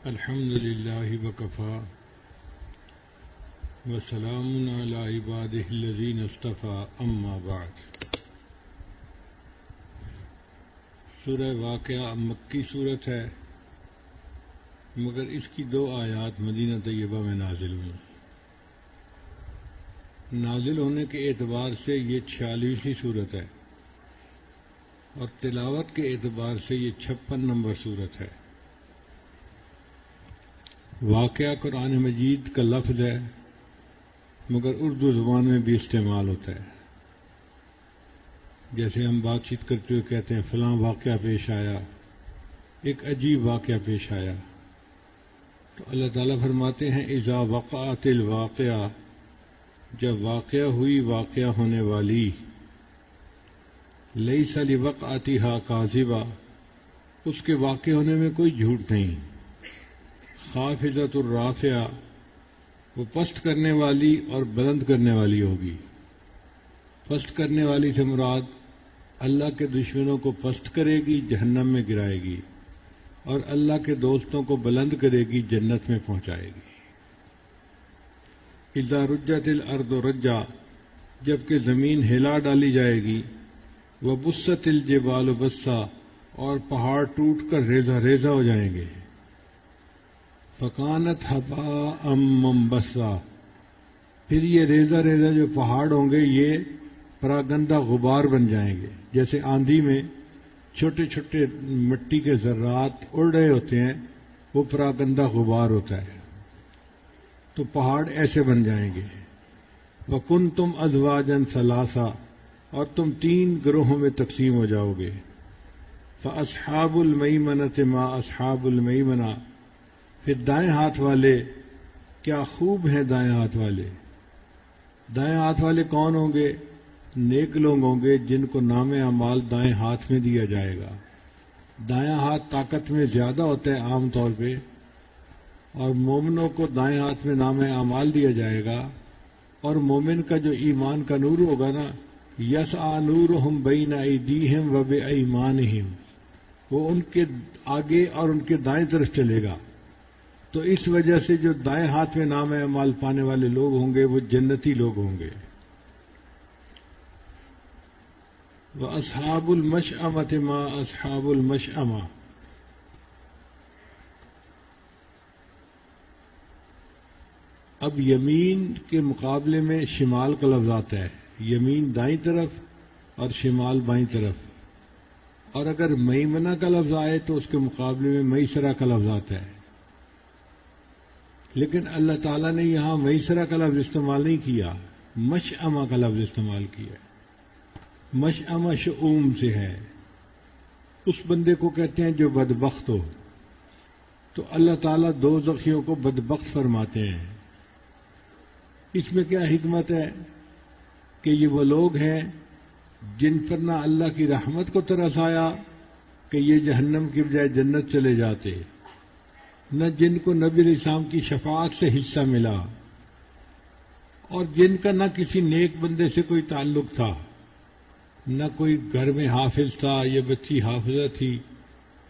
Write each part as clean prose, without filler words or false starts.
الحمد للہ وکفی وسلام علی عبادہ الذین اصطفی اما بعد۔ سورہ واقعہ مکی صورت ہے، مگر اس کی 2 آیات مدینہ طیبہ میں نازل ہوئی۔ نازل ہونے کے اعتبار سے یہ 46ویں صورت ہے اور تلاوت کے اعتبار سے یہ 56 نمبر صورت ہے۔ واقعہ قرآن مجید کا لفظ ہے، مگر اردو زبان میں بھی استعمال ہوتا ہے۔ جیسے ہم بات چیت کرتے ہوئے کہتے ہیں فلاں واقعہ پیش آیا، ایک عجیب واقعہ پیش آیا، تو اللہ تعالیٰ فرماتے ہیں اذا وقعت الواقعہ، جب واقعہ ہوئی واقعہ ہونے والی، لیس لوقعتھا کاذبہ، اس کے واقع ہونے میں کوئی جھوٹ نہیں، خافضۃ الرافعہ، وہ پست کرنے والی اور بلند کرنے والی ہوگی۔ پست کرنے والی سے مراد اللہ کے دشمنوں کو پست کرے گی، جہنم میں گرائے گی، اور اللہ کے دوستوں کو بلند کرے گی، جنت میں پہنچائے گی۔ اذا رجت الارض رجا، جبکہ زمین ہلا ڈالی جائے گی، وبست الجبال بسا، اور پہاڑ ٹوٹ کر ریزہ ریزہ ہو جائیں گے۔ فکانت ہباء منبثا، پھر یہ ریزہ ریزہ جو پہاڑ ہوں گے یہ پراگندہ غبار بن جائیں گے۔ جیسے آندھی میں چھوٹے چھوٹے مٹی کے ذرات اڑ رہے ہوتے ہیں، وہ پراگندہ غبار ہوتا ہے، تو پہاڑ ایسے بن جائیں گے۔ وَكُنْتُمْ أَزْوَاجًا ثَلَاثًا، اور تم 3 گروہوں میں تقسیم ہو جاؤ گے۔ فَأَصْحَابُ الْمَيْمَنَةِ مَا أَصْحَابُ الْمَيْمَنَةِ، پھر دائیں ہاتھ والے کیا خوب ہیں دائیں ہاتھ والے۔ دائیں ہاتھ والے کون ہوں گے؟ نیک لوگ ہوں گے جن کو نام اعمال دائیں ہاتھ میں دیا جائے گا۔ دائیں ہاتھ طاقت میں زیادہ ہوتا ہے عام طور پہ، اور مومنوں کو دائیں ہاتھ میں نام اعمال دیا جائے گا، اور مومن کا جو ایمان کا نور ہوگا نا، یسعی نورہم بین ایدیہم وبایمانہم، وہ ان کے آگے اور ان کے دائیں طرف چلے گا۔ تو اس وجہ سے جو دائیں ہاتھ میں نام اعمال پانے والے لوگ ہوں گے وہ جنتی لوگ ہوں گے۔ وَأَصْحَابُ الْمَشْأَمَةِ مَا أَصْحَابُ الْمَشْأَمَةِ، اب یمین کے مقابلے میں شمال کا لفظ آتا ہے، یمین دائیں طرف اور شمال بائیں طرف، اور اگر میمنہ کا لفظ آئے تو اس کے مقابلے میں میسرہ کا لفظ آتا ہے۔ لیکن اللہ تعالیٰ نے یہاں میسرہ کا لفظ استعمال نہیں کیا، مشأمہ کا لفظ استعمال کیا۔ مشأمہ شؤم سے ہے، اس بندے کو کہتے ہیں جو بدبخت ہو، تو اللہ تعالیٰ دوزخیوں کو بدبخت فرماتے ہیں۔ اس میں کیا حکمت ہے کہ یہ وہ لوگ ہیں جن پر نہ اللہ کی رحمت کو ترس آیا کہ یہ جہنم کی بجائے جنت چلے جاتے، نہ جن کو نبی علیہ السلام کی شفاعت سے حصہ ملا، اور جن کا نہ کسی نیک بندے سے کوئی تعلق تھا، نہ کوئی گھر میں حافظ تھا یا بچی حافظہ تھی،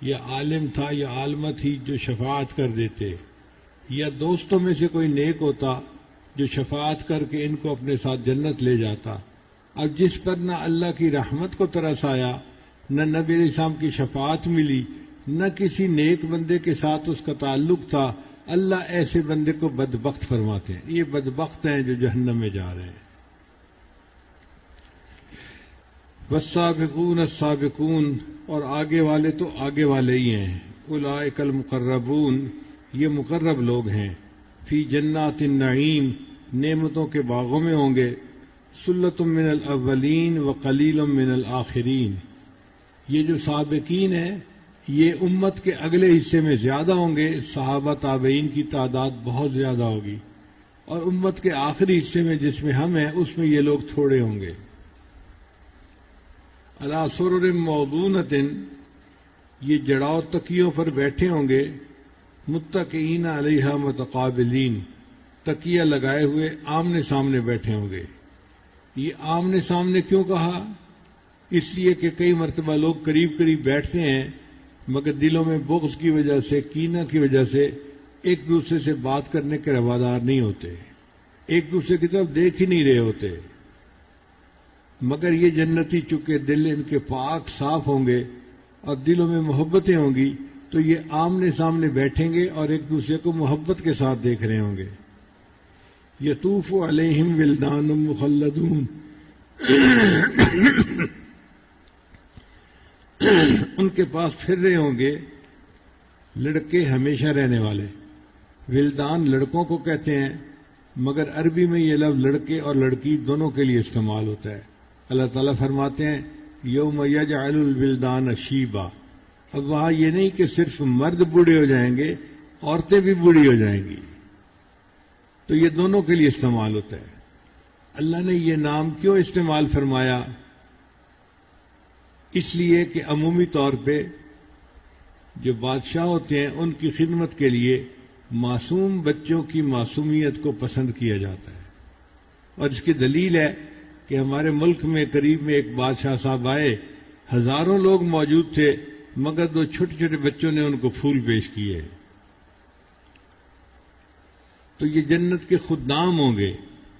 یا عالم تھا یا عالمہ تھی جو شفاعت کر دیتے، یا دوستوں میں سے کوئی نیک ہوتا جو شفاعت کر کے ان کو اپنے ساتھ جنت لے جاتا۔ اب جس پر نہ اللہ کی رحمت کو ترس آیا، نہ نبی علیہ السلام کی شفاعت ملی، نہ کسی نیک بندے کے ساتھ اس کا تعلق تھا، اللہ ایسے بندے کو بدبخت فرماتے ہیں۔ یہ بدبخت ہیں جو جہنم میں جا رہے ہیں۔ والسابقون السابقون، اور آگے والے تو آگے والے ہی ہیں، اولئک المقربون، یہ مقرب لوگ ہیں، فی جنات النعیم، نعمتوں کے باغوں میں ہوں گے، ثلۃ من الاولین وقلیل من الآخرین، یہ جو سابقین ہیں یہ امت کے اگلے حصے میں زیادہ ہوں گے، صحابہ تابعین کی تعداد بہت زیادہ ہوگی، اور امت کے آخری حصے میں جس میں ہم ہیں اس میں یہ لوگ تھوڑے ہوں گے۔ علی سرر موضونۃ، یہ جڑاؤ تکیوں پر بیٹھے ہوں گے، متکئین علیہا متقابلین، تکیہ لگائے ہوئے آمنے سامنے بیٹھے ہوں گے۔ یہ آمنے سامنے کیوں کہا؟ اس لیے کہ کئی مرتبہ لوگ قریب قریب بیٹھتے ہیں مگر دلوں میں بغض کی وجہ سے، کینہ کی وجہ سے ایک دوسرے سے بات کرنے کے روادار نہیں ہوتے، ایک دوسرے کی طرف دیکھ ہی نہیں رہے ہوتے۔ مگر یہ جنتی چونکہ دل ان کے پاک صاف ہوں گے اور دلوں میں محبتیں ہوں گی تو یہ آمنے سامنے بیٹھیں گے اور ایک دوسرے کو محبت کے ساتھ دیکھ رہے ہوں گے۔ یطوف علیہم ولدان مخلدون، ان کے پاس پھر رہے ہوں گے لڑکے ہمیشہ رہنے والے۔ ولدان لڑکوں کو کہتے ہیں، مگر عربی میں یہ لفظ لڑکے اور لڑکی دونوں کے لیے استعمال ہوتا ہے۔ اللہ تعالیٰ فرماتے ہیں یوم یجعل الولدان شیبا، اب وہاں یہ نہیں کہ صرف مرد بوڑھے ہو جائیں گے، عورتیں بھی بوڑھی ہو جائیں گی، تو یہ دونوں کے لیے استعمال ہوتا ہے۔ اللہ نے یہ نام کیوں استعمال فرمایا؟ اس لیے کہ عمومی طور پہ جو بادشاہ ہوتے ہیں ان کی خدمت کے لیے معصوم بچوں کی معصومیت کو پسند کیا جاتا ہے، اور اس کی دلیل ہے کہ ہمارے ملک میں قریب میں ایک بادشاہ صاحب آئے، ہزاروں لوگ موجود تھے مگر دو چھوٹے چھوٹے بچوں نے ان کو پھول پیش کیے۔ تو یہ جنت کے خدام ہوں گے،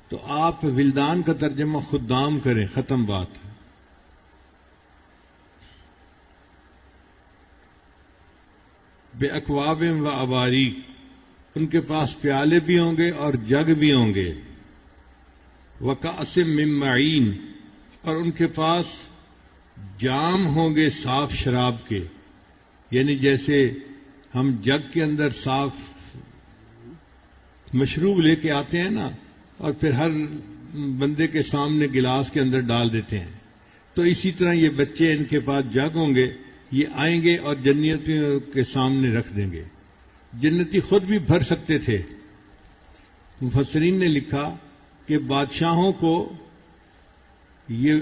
تو آپ ولدان کا ترجمہ خدام کریں، ختم بات۔ بے اکواب و اباریک، ان کے پاس پیالے بھی ہوں گے اور جگ بھی ہوں گے۔ وکأس من معین، اور ان کے پاس جام ہوں گے صاف شراب کے، یعنی جیسے ہم جگ کے اندر صاف مشروب لے کے آتے ہیں نا، اور پھر ہر بندے کے سامنے گلاس کے اندر ڈال دیتے ہیں، تو اسی طرح یہ بچے ان کے پاس جگ ہوں گے، یہ آئیں گے اور جنتیوں کے سامنے رکھ دیں گے۔ جنتی خود بھی بھر سکتے تھے۔ مفسرین نے لکھا کہ بادشاہوں کو یہ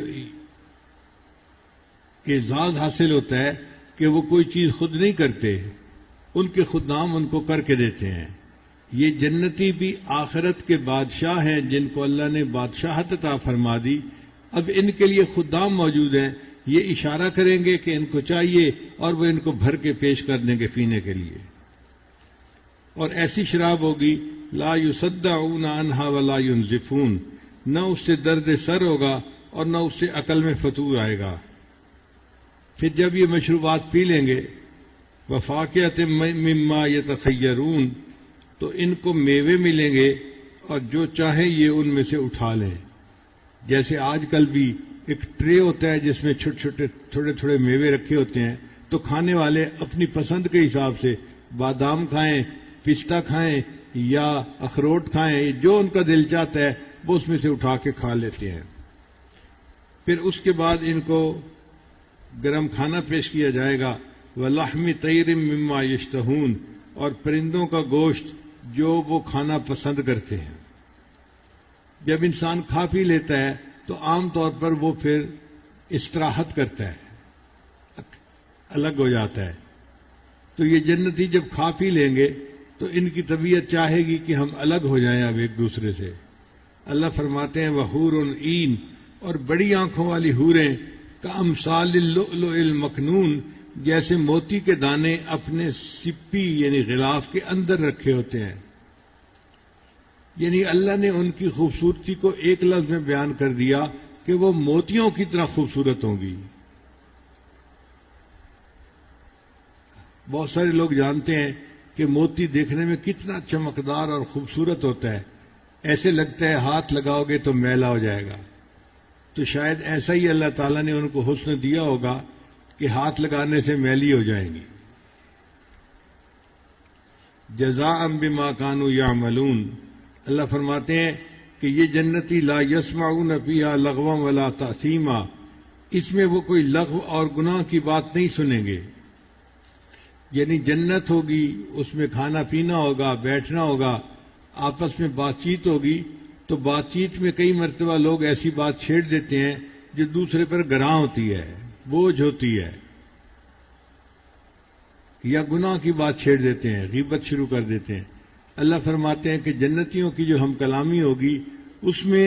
اعزاز حاصل ہوتا ہے کہ وہ کوئی چیز خود نہیں کرتے، ان کے خدام ان کو کر کے دیتے ہیں۔ یہ جنتی بھی آخرت کے بادشاہ ہیں جن کو اللہ نے بادشاہت عطا فرما دی، اب ان کے لیے خدام موجود ہیں، یہ اشارہ کریں گے کہ ان کو چاہیے اور وہ ان کو بھر کے پیش کر دیں گے پینے کے لیے۔ اور ایسی شراب ہوگی لا یصدعون عنہا ولا ینزفون، نہ اس سے درد سر ہوگا اور نہ اس سے عقل میں فتور آئے گا۔ پھر جب یہ مشروبات پی لیں گے وفاکہۃ مما یتخیرون، تو ان کو میوے ملیں گے اور جو چاہیں یہ ان میں سے اٹھا لیں۔ جیسے آج کل بھی ایک ٹرے ہوتا ہے جس میں چھوٹے چھوٹے میوے رکھے ہوتے ہیں، تو کھانے والے اپنی پسند کے حساب سے بادام کھائیں، پستہ کھائیں یا اخروٹ کھائیں، جو ان کا دل چاہتا ہے وہ اس میں سے اٹھا کے کھا لیتے ہیں۔ پھر اس کے بعد ان کو گرم کھانا پیش کیا جائے گا، وَلَحْمِ طَيْرٍ مِّمَّا يَشْتَهُونَ، اور پرندوں کا گوشت جو وہ کھانا پسند کرتے ہیں۔ جب انسان کھا پی لیتا ہے تو عام طور پر وہ پھر استراحت کرتا ہے، الگ ہو جاتا ہے۔ تو یہ جنتی جب کھا پی لیں گے تو ان کی طبیعت چاہے گی کہ ہم الگ ہو جائیں اب ایک دوسرے سے۔ اللہ فرماتے ہیں وَحُورٌ عین، اور بڑی آنکھوں والی حوریں کامثال اللؤلؤ المکنون، جیسے موتی کے دانے اپنے سپی یعنی غلاف کے اندر رکھے ہوتے ہیں۔ یعنی اللہ نے ان کی خوبصورتی کو ایک لفظ میں بیان کر دیا کہ وہ موتیوں کی طرح خوبصورت ہوں گی۔ بہت سارے لوگ جانتے ہیں کہ موتی دیکھنے میں کتنا چمکدار اور خوبصورت ہوتا ہے، ایسے لگتا ہے ہاتھ لگاؤ گے تو میلا ہو جائے گا۔ تو شاید ایسا ہی اللہ تعالیٰ نے ان کو حسن دیا ہوگا کہ ہاتھ لگانے سے میلی ہو جائیں گی۔ جزاء بما كانوا يعملون، اللہ فرماتے ہیں کہ یہ جنتی لا يسمعون فيها لغوا ولا تأثیما، اس میں وہ کوئی لغو اور گناہ کی بات نہیں سنیں گے۔ یعنی جنت ہوگی، اس میں کھانا پینا ہوگا، بیٹھنا ہوگا، آپس میں بات چیت ہوگی، تو بات چیت میں کئی مرتبہ لوگ ایسی بات چھیڑ دیتے ہیں جو دوسرے پر گراں ہوتی ہے، بوجھ ہوتی ہے، یا گناہ کی بات چھیڑ دیتے ہیں، غیبت شروع کر دیتے ہیں۔ اللہ فرماتے ہیں کہ جنتیوں کی جو ہم کلامی ہوگی اس میں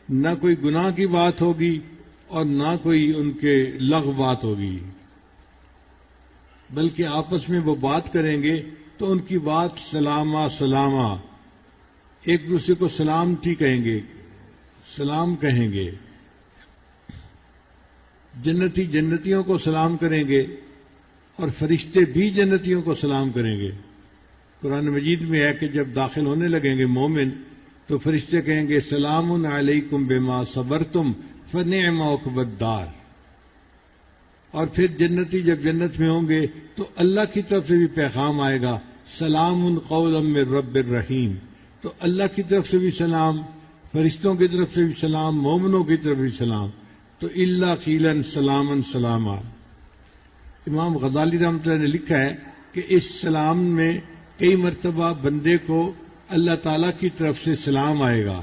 نہ کوئی گناہ کی بات ہوگی اور نہ کوئی ان کے لغو بات ہوگی۔ بلکہ آپس میں وہ بات کریں گے تو ان کی بات سلامہ سلامہ، ایک دوسرے کو سلامتی کہیں گے، سلام کہیں گے. جنتی جنتیوں کو سلام کریں گے اور فرشتے بھی جنتیوں کو سلام کریں گے. قرآن مجید میں ہے کہ جب داخل ہونے لگیں گے مومن تو فرشتے کہیں گے سلام علیکم بما صبرتم فنعم عقبی الدار. اور پھر جنتی جب جنت میں ہوں گے تو اللہ کی طرف سے بھی پیغام آئے گا سلام قولا من رب الرحیم. تو اللہ کی طرف سے بھی سلام، فرشتوں کی طرف سے بھی سلام، مومنوں کی طرف بھی سلام. تو الا قیلا سلاما سلاما. امام غزالی رحمۃ اللہ نے لکھا ہے کہ اس سلام میں کئی مرتبہ بندے کو اللہ تعالیٰ کی طرف سے سلام آئے گا.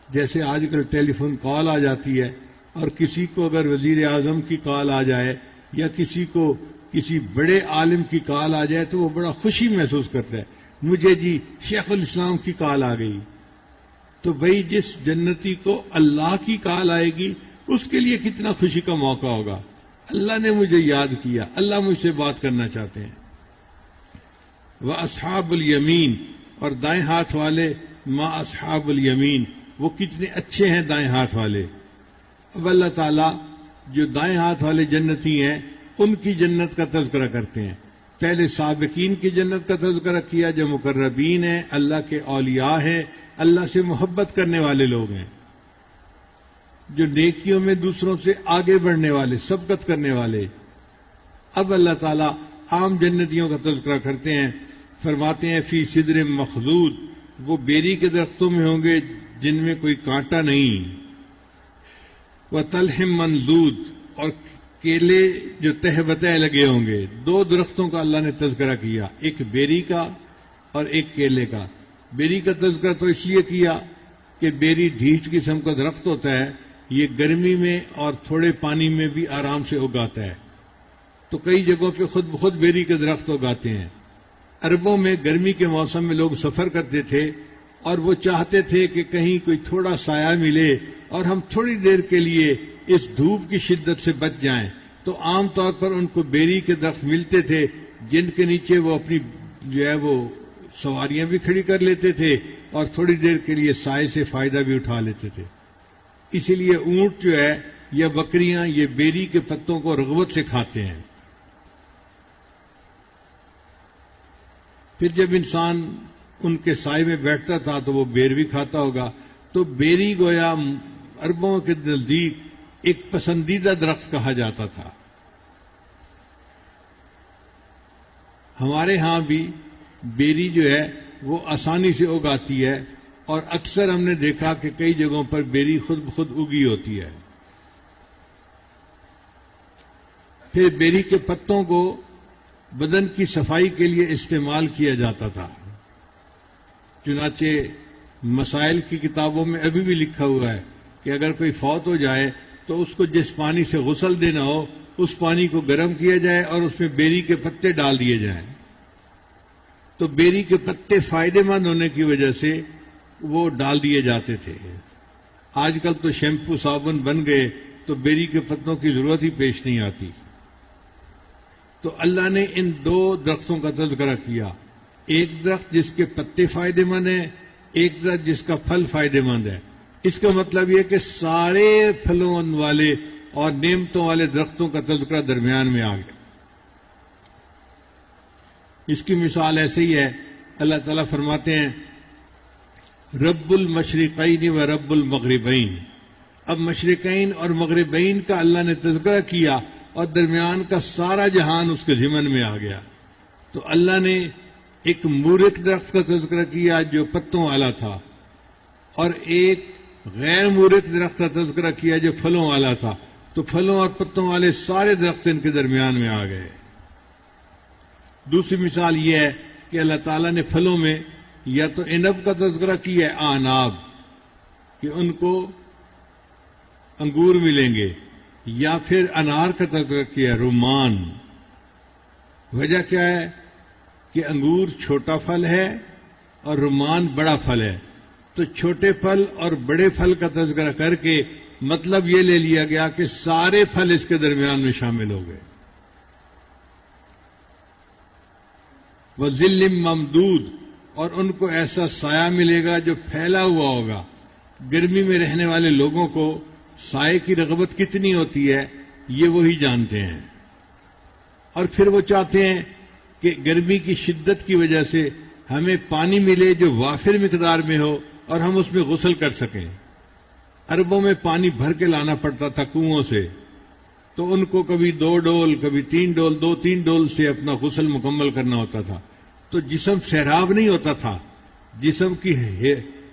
جیسے آج کل ٹیلی فون کال آ جاتی ہے اور کسی کو اگر وزیر اعظم کی کال آ جائے یا کسی کو کسی بڑے عالم کی کال آ جائے تو وہ بڑا خوشی محسوس کرتا ہے، مجھے جی شیخ الاسلام کی کال آ گئی. تو بھئی جس جنتی کو اللہ کی کال آئے گی اس کے لیے کتنا خوشی کا موقع ہوگا، اللہ نے مجھے یاد کیا، اللہ مجھ سے بات کرنا چاہتے ہیں. وَأَصْحَابُ الْيَمِينَ، اور دائیں ہاتھ والے، ما اصحاب الیمین، وہ کتنے اچھے ہیں دائیں ہاتھ والے. اب اللہ تعالیٰ جو دائیں ہاتھ والے جنتی ہیں ان کی جنت کا تذکرہ کرتے ہیں. پہلے سابقین کی جنت کا تذکرہ کیا جو مقربین ہیں، اللہ کے اولیاء ہیں، اللہ سے محبت کرنے والے لوگ ہیں، جو نیکیوں میں دوسروں سے آگے بڑھنے والے، سبقت کرنے والے. اب اللہ تعالیٰ عام جنتیوں کا تذکرہ کرتے ہیں، فرماتے ہیں فی سدر مخضود، وہ بیری کے درختوں میں ہوں گے جن میں کوئی کانٹا نہیں. وطلح منضود، اور کیلے جو تہ بتہ لگے ہوں گے. دو درختوں کا اللہ نے تذکرہ کیا، ایک بیری کا اور ایک کیلے کا. بیری کا تذکرہ تو اس لیے کیا کہ بیری ڈھیٹ قسم کا درخت ہوتا ہے، یہ گرمی میں اور تھوڑے پانی میں بھی آرام سے اگاتا ہے. تو کئی جگہوں پہ خود بخود بیری کے درخت اگاتے ہیں. عربوں میں گرمی کے موسم میں لوگ سفر کرتے تھے اور وہ چاہتے تھے کہ کہیں کوئی تھوڑا سایہ ملے اور ہم تھوڑی دیر کے لیے اس دھوپ کی شدت سے بچ جائیں. تو عام طور پر ان کو بیری کے درخت ملتے تھے جن کے نیچے وہ اپنی جو ہے وہ سواریاں بھی کھڑی کر لیتے تھے اور تھوڑی دیر کے لیے سائے سے فائدہ بھی اٹھا لیتے تھے. اسی لیے اونٹ جو ہے یا بکریاں یہ بیری کے پتوں کو رغبت سے کھاتے ہیں. پھر جب انسان ان کے سائے میں بیٹھتا تھا تو وہ بیر بھی کھاتا ہوگا. تو بیری گویا عربوں کے نزدیک ایک پسندیدہ درخت کہا جاتا تھا. ہمارے ہاں بھی بیری جو ہے وہ آسانی سے اگاتی ہے اور اکثر ہم نے دیکھا کہ کئی جگہوں پر بیری خود بخود اگی ہوتی ہے. پھر بیری کے پتوں کو بدن کی صفائی کے لیے استعمال کیا جاتا تھا. چنانچہ مسائل کی کتابوں میں ابھی بھی لکھا ہوا ہے کہ اگر کوئی فوت ہو جائے تو اس کو جس پانی سے غسل دینا ہو اس پانی کو گرم کیا جائے اور اس میں بیری کے پتے ڈال دیے جائیں. تو بیری کے پتے فائدے مند ہونے کی وجہ سے وہ ڈال دیے جاتے تھے. آج کل تو شیمپو صابن بن گئے تو بیری کے پتوں کی ضرورت ہی پیش نہیں آتی. تو اللہ نے ان دو درختوں کا تذکرہ کیا، ایک درخت جس کے پتے فائدے مند ہیں، ایک درخت جس کا پھل فائدے مند ہے. اس کا مطلب یہ کہ سارے پھلوں والے اور نعمتوں والے درختوں کا تذکرہ درمیان میں آ گیا. اس کی مثال ایسے ہی ہے، اللہ تعالیٰ فرماتے ہیں رب المشرقین و رب المغربین. اب مشرقین اور مغربین کا اللہ نے تذکرہ کیا اور درمیان کا سارا جہان اس کے ضمن میں آ گیا. تو اللہ نے ایک مورک درخت کا تذکرہ کیا جو پتوں والا تھا اور ایک غیر مورک درخت کا تذکرہ کیا جو پھلوں والا تھا. تو پھلوں اور پتوں والے سارے درخت ان کے درمیان میں آ گئے. دوسری مثال یہ ہے کہ اللہ تعالیٰ نے پھلوں میں یا تو عنب کا تذکرہ کیا ہے آناب کہ ان کو انگور ملیں گے، یا پھر انار کا تذکرہ کیا رمان. وجہ کیا ہے کہ انگور چھوٹا پھل ہے اور رمان بڑا پھل ہے. تو چھوٹے پھل اور بڑے پھل کا تذکرہ کر کے مطلب یہ لے لیا گیا کہ سارے پھل اس کے درمیان میں شامل ہو گئے. وَظِلٍّ مَمْدُودٍ، اور ان کو ایسا سایہ ملے گا جو پھیلا ہوا ہوگا۔ گرمی میں رہنے والے لوگوں کو سائے کی رغبت کتنی ہوتی ہے یہ وہی جانتے ہیں، اور پھر وہ چاہتے ہیں کہ گرمی کی شدت کی وجہ سے ہمیں پانی ملے جو وافر مقدار میں ہو اور ہم اس میں غسل کر سکیں۔ اربوں میں پانی بھر کے لانا پڑتا تھا کنووں سے، تو ان کو کبھی 2 ڈول کبھی 3 ڈول 2-3 ڈول سے اپنا غسل مکمل کرنا ہوتا تھا، تو جسم سیراب نہیں ہوتا تھا، جسم کی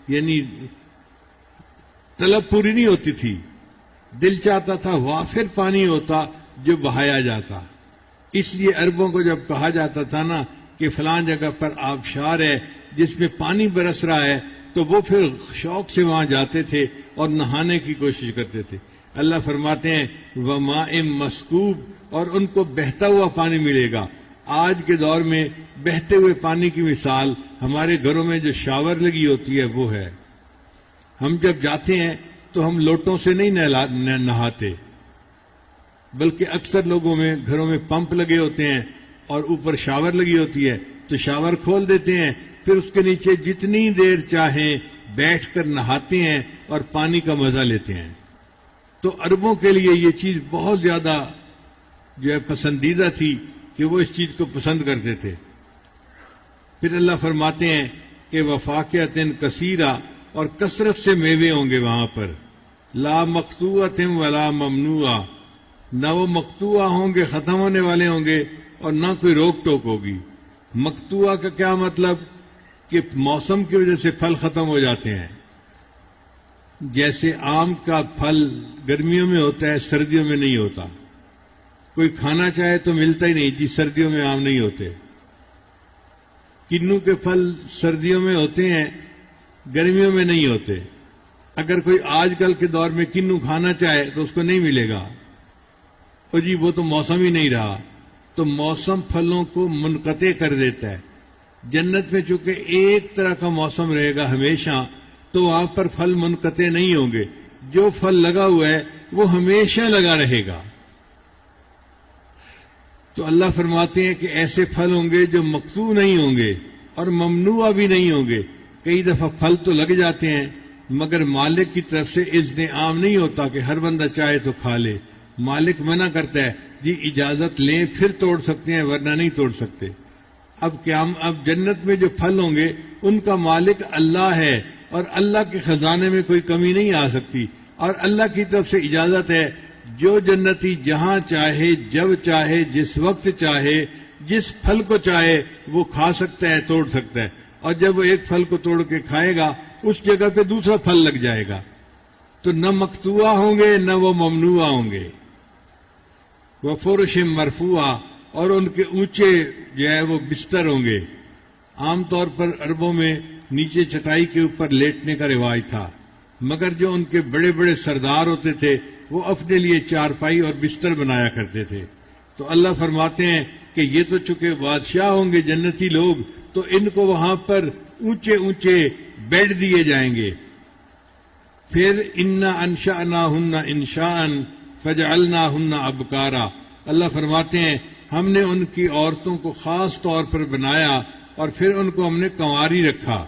یعنی طلب پوری نہیں ہوتی تھی، دل چاہتا تھا وافر پانی ہوتا جو بہایا جاتا۔ اس لیے عربوں کو جب کہا جاتا تھا نا کہ فلاں جگہ پر آبشار ہے جس میں پانی برس رہا ہے، تو وہ پھر شوق سے وہاں جاتے تھے اور نہانے کی کوشش کرتے تھے۔ اللہ فرماتے ہیں وَمَاءٍ مَّسْكُوبٍ، اور ان کو بہتا ہوا پانی ملے گا۔ آج کے دور میں بہتے ہوئے پانی کی مثال ہمارے گھروں میں جو شاور لگی ہوتی ہے وہ ہے۔ ہم جب جاتے ہیں تو ہم لوٹوں سے نہیں نہاتے، بلکہ اکثر لوگوں میں گھروں میں پمپ لگے ہوتے ہیں اور اوپر شاور لگی ہوتی ہے، تو شاور کھول دیتے ہیں، پھر اس کے نیچے جتنی دیر چاہیں بیٹھ کر نہاتے ہیں اور پانی کا مزہ لیتے ہیں۔ تو عربوں کے لیے یہ چیز بہت زیادہ جو ہے پسندیدہ تھی کہ وہ اس چیز کو پسند کرتے تھے۔ پھر اللہ فرماتے ہیں کہ وَفَاكِهَةٍ كَثِيرًا، اور کثرت سے میوے ہوں گے وہاں پر، لا مقطوعۃ ولا ممنوعہ، نہ وہ مقطوعہ ہوں گے ختم ہونے والے ہوں گے اور نہ کوئی روک ٹوک ہوگی۔ مقطوعہ کا کیا مطلب کہ موسم کی وجہ سے پھل ختم ہو جاتے ہیں، جیسے آم کا پھل گرمیوں میں ہوتا ہے سردیوں میں نہیں ہوتا، کوئی کھانا چاہے تو ملتا ہی نہیں، جی سردیوں میں آم نہیں ہوتے۔ کنو کے پھل سردیوں میں ہوتے ہیں گرمیوں میں نہیں ہوتے۔ اگر کوئی آج کل کے دور میں کنو کھانا چاہے تو اس کو نہیں ملے گا، اور جی وہ تو موسم ہی نہیں رہا۔ تو موسم پھلوں کو منقطع کر دیتا ہے۔ جنت میں چونکہ ایک طرح کا موسم رہے گا ہمیشہ، تو وہاں پر پھل منقطع نہیں ہوں گے، جو پھل لگا ہوا ہے وہ ہمیشہ لگا رہے گا۔ تو اللہ فرماتے ہیں کہ ایسے پھل ہوں گے جو مقطوع نہیں ہوں گے اور ممنوع بھی نہیں ہوں گے۔ کئی دفعہ پھل تو لگ جاتے ہیں مگر مالک کی طرف سے اذن عام نہیں ہوتا کہ ہر بندہ چاہے تو کھا لے، مالک منع کرتا ہے جی اجازت لیں پھر توڑ سکتے ہیں ورنہ نہیں توڑ سکتے۔ اب جنت میں جو پھل ہوں گے ان کا مالک اللہ ہے، اور اللہ کے خزانے میں کوئی کمی نہیں آ سکتی، اور اللہ کی طرف سے اجازت ہے جو جنتی جہاں چاہے جب چاہے جس وقت چاہے جس پھل کو چاہے وہ کھا سکتا ہے توڑ سکتا ہے، اور جب وہ ایک پھل کو توڑ کے کھائے گا اس جگہ پہ دوسرا پھل لگ جائے گا۔ تو نہ مقطوعہ ہوں گے نہ وہ ممنوعہ ہوں گے۔ وہ فرش مرفوعہ، اور ان کے اونچے جو ہے وہ بستر ہوں گے۔ عام طور پر عربوں میں نیچے چٹائی کے اوپر لیٹنے کا رواج تھا، مگر جو ان کے بڑے بڑے سردار ہوتے تھے وہ اپنے لیے چارپائی اور بستر بنایا کرتے تھے۔ تو اللہ فرماتے ہیں کہ یہ تو چونکہ بادشاہ ہوں گے جنتی لوگ، تو ان کو وہاں پر اونچے اونچے بیڈ دیے جائیں گے۔ پھر انا انشأناہن انشاء فجعلناہن ابکارا، اللہ فرماتے ہیں ہم نے ان کی عورتوں کو خاص طور پر بنایا اور پھر ان کو ہم نے کنواری رکھا۔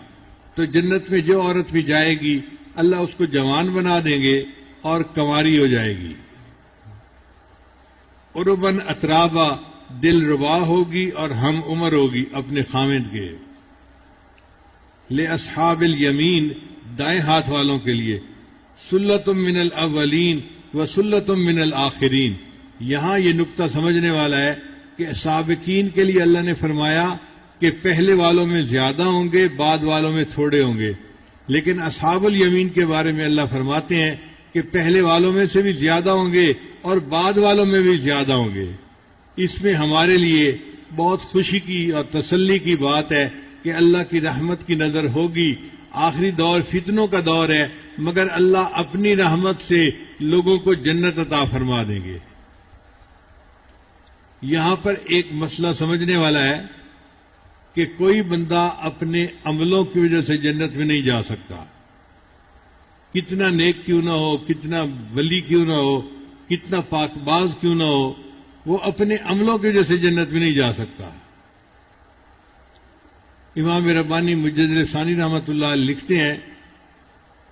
تو جنت میں جو عورت بھی جائے گی اللہ اس کو جوان بنا دیں گے اور کنواری ہو جائے گی۔ عرباً اترابا، دل ربا ہوگی اور ہم عمر ہوگی اپنے خامد کے۔ لِأَصْحَابِ الْيَمِينِ، دائیں ہاتھ والوں کے لیے، سُلَّةٌ مِّنَ الْأَوَّلِينَ وَسُلَّةٌ مِّنَ الْآخِرِينَ۔ یہاں یہ نقطہ سمجھنے والا ہے کہ سابقین کے لیے اللہ نے فرمایا کہ پہلے والوں میں زیادہ ہوں گے بعد والوں میں تھوڑے ہوں گے، لیکن اصحاب الیمین کے بارے میں اللہ فرماتے ہیں کہ پہلے والوں میں سے بھی زیادہ ہوں گے اور بعد والوں میں بھی زیادہ ہوں گے۔ اس میں ہمارے لیے بہت خوشی کی اور تسلی کی بات ہے کہ اللہ کی رحمت کی نظر ہوگی۔ آخری دور فتنوں کا دور ہے، مگر اللہ اپنی رحمت سے لوگوں کو جنت عطا فرما دیں گے۔ یہاں پر ایک مسئلہ سمجھنے والا ہے کہ کوئی بندہ اپنے عملوں کی وجہ سے جنت میں نہیں جا سکتا، کتنا نیک کیوں نہ ہو، کتنا ولی کیوں نہ ہو، کتنا پاک باز کیوں نہ ہو، وہ اپنے عملوں کی وجہ سے جنت میں نہیں جا سکتا۔ امام ربانی مجدد ثانی رحمۃ اللہ لکھتے ہیں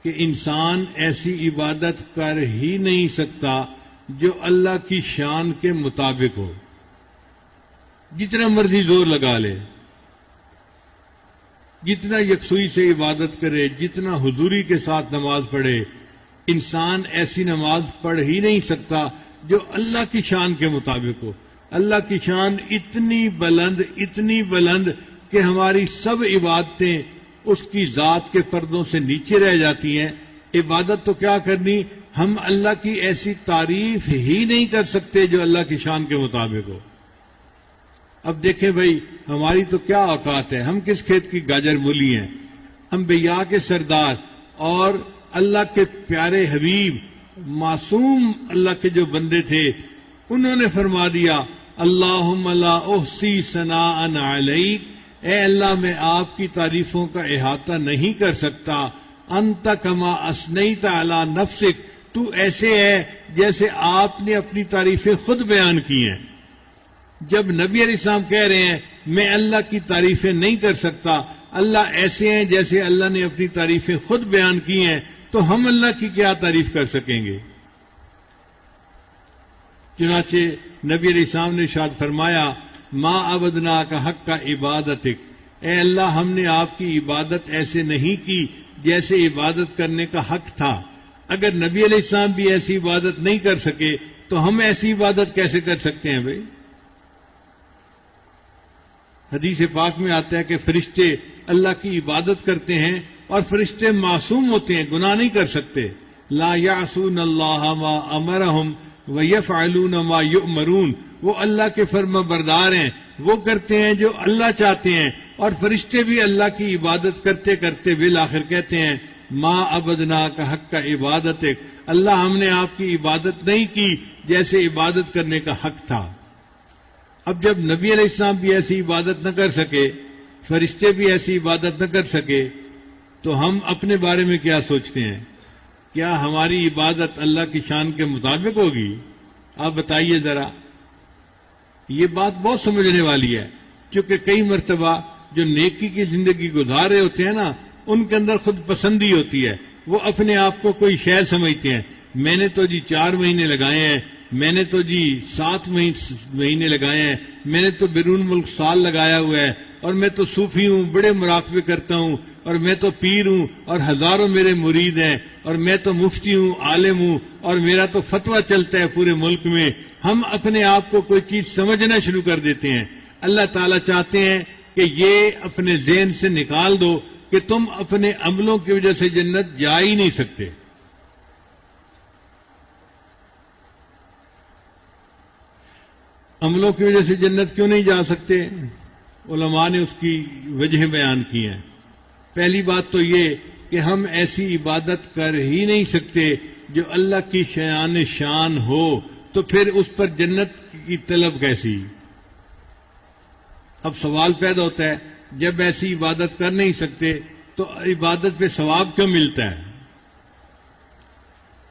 کہ انسان ایسی عبادت کر ہی نہیں سکتا جو اللہ کی شان کے مطابق ہو، جتنا مرضی زور لگا لے، جتنا یکسوئی سے عبادت کرے، جتنا حضوری کے ساتھ نماز پڑھے، انسان ایسی نماز پڑھ ہی نہیں سکتا جو اللہ کی شان کے مطابق ہو۔ اللہ کی شان اتنی بلند کہ ہماری سب عبادتیں اس کی ذات کے پردوں سے نیچے رہ جاتی ہیں۔ عبادت تو کیا کرنی، ہم اللہ کی ایسی تعریف ہی نہیں کر سکتے جو اللہ کی شان کے مطابق ہو۔ اب دیکھیں بھائی، ہماری تو کیا اوقات ہے، ہم کس کھیت کی گاجر مولی ہیں۔ انبیاء کے سردار اور اللہ کے پیارے حبیب معصوم اللہ کے جو بندے تھے، انہوں نے فرما دیا اللہم لا احصی ثناء علیک، اے اللہ میں آپ کی تعریفوں کا احاطہ نہیں کر سکتا، انت کما اثنیت علی نفسک، تو ایسے ہے جیسے آپ نے اپنی تعریفیں خود بیان کی ہیں۔ جب نبی علیہ السلام کہہ رہے ہیں میں اللہ کی تعریفیں نہیں کر سکتا، اللہ ایسے ہیں جیسے اللہ نے اپنی تعریفیں خود بیان کی ہیں، تو ہم اللہ کی کیا تعریف کر سکیں گے؟ چنانچہ نبی علیہ السلام نے ارشاد فرمایا ما عبدناک حق کا عبادتک، اے اللہ ہم نے آپ کی عبادت ایسے نہیں کی جیسے عبادت کرنے کا حق تھا۔ اگر نبی علیہ السلام بھی ایسی عبادت نہیں کر سکے تو ہم ایسی عبادت کیسے کر سکتے ہیں بھائی؟ حدیث پاک میں آتا ہے کہ فرشتے اللہ کی عبادت کرتے ہیں اور فرشتے معصوم ہوتے ہیں، گناہ نہیں کر سکتے۔ لا یعصون اللہ ما امرہم ویفعلون ما یؤمرون، وہ اللہ کے فرما بردار ہیں، وہ کرتے ہیں جو اللہ چاہتے ہیں، اور فرشتے بھی اللہ کی عبادت کرتے کرتے بالآخر کہتے ہیں ما عبدناک حق کا عبادتک، اللہ ہم نے آپ کی عبادت نہیں کی جیسے عبادت کرنے کا حق تھا۔ اب جب نبی علیہ السلام بھی ایسی عبادت نہ کر سکے، فرشتے بھی ایسی عبادت نہ کر سکے، تو ہم اپنے بارے میں کیا سوچتے ہیں؟ کیا ہماری عبادت اللہ کی شان کے مطابق ہوگی؟ آپ بتائیے ذرا۔ یہ بات بہت سمجھنے والی ہے، کیونکہ کئی مرتبہ جو نیکی کی زندگی گزار رہے ہوتے ہیں نا، ان کے اندر خود پسندی ہوتی ہے، وہ اپنے آپ کو کوئی شے سمجھتے ہیں۔ میں نے تو 4 مہینے لگائے ہیں، میں نے تو 7 مہینے لگائے ہیں، میں نے تو بیرون ملک سال لگایا ہوا ہے، اور میں تو صوفی ہوں، بڑے مراقبے کرتا ہوں، اور میں تو پیر ہوں اور ہزاروں میرے مرید ہیں، اور میں تو مفتی ہوں، عالم ہوں، اور میرا تو فتویٰ چلتا ہے پورے ملک میں۔ ہم اپنے آپ کو کوئی چیز سمجھنا شروع کر دیتے ہیں۔ اللہ تعالیٰ چاہتے ہیں کہ یہ اپنے ذہن سے نکال دو کہ تم اپنے عملوں کی وجہ سے جنت جا ہی نہیں سکتے۔ عملوں کی وجہ سے جنت کیوں نہیں جا سکتے؟ علماء نے اس کی وجہ بیان کی ہیں۔ پہلی بات تو یہ کہ ہم ایسی عبادت کر ہی نہیں سکتے جو اللہ کی شان شان ہو، تو پھر اس پر جنت کی طلب کیسی؟ اب سوال پیدا ہوتا ہے جب ایسی عبادت کر نہیں سکتے تو عبادت پہ ثواب کیوں ملتا ہے؟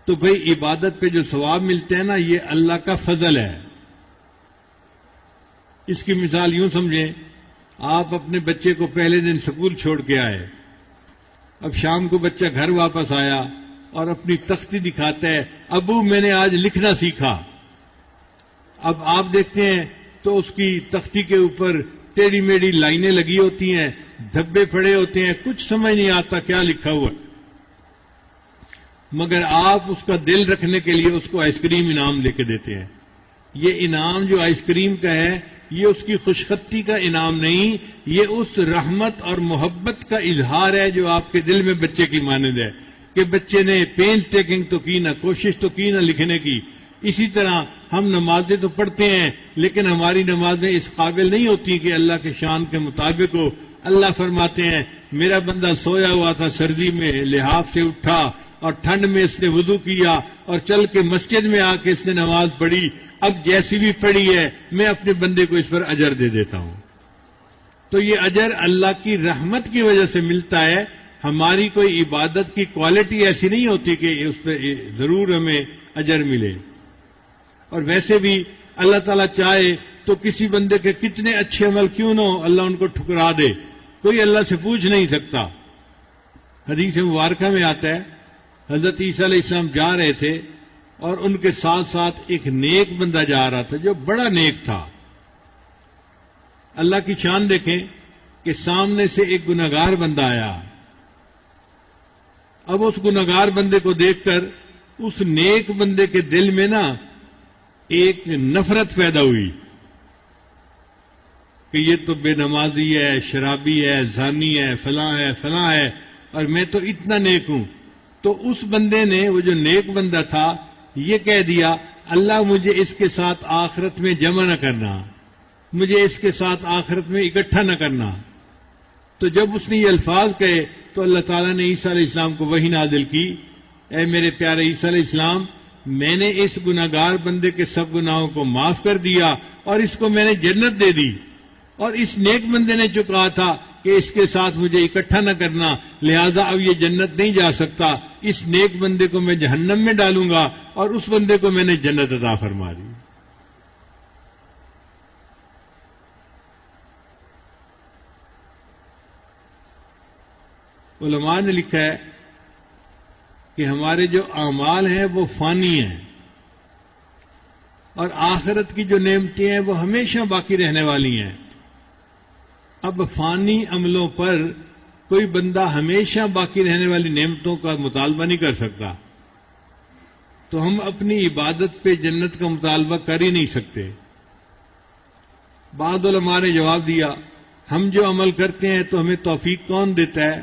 تو بھئی عبادت پہ جو ثواب ملتے ہیں نا، یہ اللہ کا فضل ہے۔ اس کی مثال یوں سمجھیں، آپ اپنے بچے کو پہلے دن اسکول چھوڑ کے آئے، اب شام کو بچہ گھر واپس آیا اور اپنی تختی دکھاتا ہے، ابو میں نے آج لکھنا سیکھا۔ اب آپ دیکھتے ہیں تو اس کی تختی کے اوپر ٹیڑھی میڑھی لائنیں لگی ہوتی ہیں، دھبے پڑے ہوتے ہیں، کچھ سمجھ نہیں آتا کیا لکھا ہوا، مگر آپ اس کا دل رکھنے کے لیے اس کو آئس کریم انعام لے کے دیتے ہیں۔ یہ انعام جو آئس کریم کا ہے، یہ اس کی خوشخطی کا انعام نہیں، یہ اس رحمت اور محبت کا اظہار ہے جو آپ کے دل میں بچے کی مانند ہے، کہ بچے نے پینس ٹیکنگ تو کی نہ، کوشش تو کی نہ لکھنے کی۔ اسی طرح ہم نمازیں تو پڑھتے ہیں، لیکن ہماری نمازیں اس قابل نہیں ہوتی کہ اللہ کے شان کے مطابق ہو۔ اللہ فرماتے ہیں میرا بندہ سویا ہوا تھا سردی میں، لحاف سے اٹھا اور ٹھنڈ میں اس نے وضو کیا اور چل کے مسجد میں آ کے اس نے نماز پڑھی، اب جیسی بھی پڑھی ہے میں اپنے بندے کو اس پر اجر دے دیتا ہوں۔ تو یہ اجر اللہ کی رحمت کی وجہ سے ملتا ہے، ہماری کوئی عبادت کی کوالٹی ایسی نہیں ہوتی کہ اس پہ ضرور ہمیں اجر ملے۔ اور ویسے بھی اللہ تعالیٰ چاہے تو کسی بندے کے کتنے اچھے عمل کیوں نہ ہو، اللہ ان کو ٹھکرا دے، کوئی اللہ سے پوچھ نہیں سکتا. حدیث مبارکہ میں آتا ہے حضرت عیسیٰ علیہ السلام جا رہے تھے اور ان کے ساتھ ساتھ ایک نیک بندہ جا رہا تھا جو بڑا نیک تھا. اللہ کی شان دیکھیں کہ سامنے سے ایک گنہگار بندہ آیا. اب اس گنہگار بندے کو دیکھ کر اس نیک بندے کے دل میں نا ایک نفرت پیدا ہوئی کہ یہ تو بے نمازی ہے، شرابی ہے، زانی ہے، فلاں ہے اور میں تو اتنا نیک ہوں. تو اس بندے نے، وہ جو نیک بندہ تھا، یہ کہہ دیا اللہ مجھے اس کے ساتھ آخرت میں جمع نہ کرنا، مجھے اس کے ساتھ آخرت میں اکٹھا نہ کرنا. تو جب اس نے یہ الفاظ کہے تو اللہ تعالیٰ نے عیسیٰ علیہ السلام کو وحی نازل کی، اے میرے پیارے عیسیٰ علیہ السلام، میں نے اس گناہگار بندے کے سب گناہوں کو معاف کر دیا اور اس کو میں نے جنت دے دی. اور اس نیک بندے نے جو کہا تھا کہ اس کے ساتھ مجھے اکٹھا نہ کرنا، لہذا اب یہ جنت نہیں جا سکتا، اس نیک بندے کو میں جہنم میں ڈالوں گا اور اس بندے کو میں نے جنت عطا فرما دی. علماء نے لکھا ہے کہ ہمارے جو اعمال ہیں وہ فانی ہیں اور آخرت کی جو نعمتیں ہیں وہ ہمیشہ باقی رہنے والی ہیں. اب فانی عملوں پر کوئی بندہ ہمیشہ باقی رہنے والی نعمتوں کا مطالبہ نہیں کر سکتا، تو ہم اپنی عبادت پہ جنت کا مطالبہ کر ہی نہیں سکتے. بعض علماء نے جواب دیا ہم جو عمل کرتے ہیں تو ہمیں توفیق کون دیتا ہے؟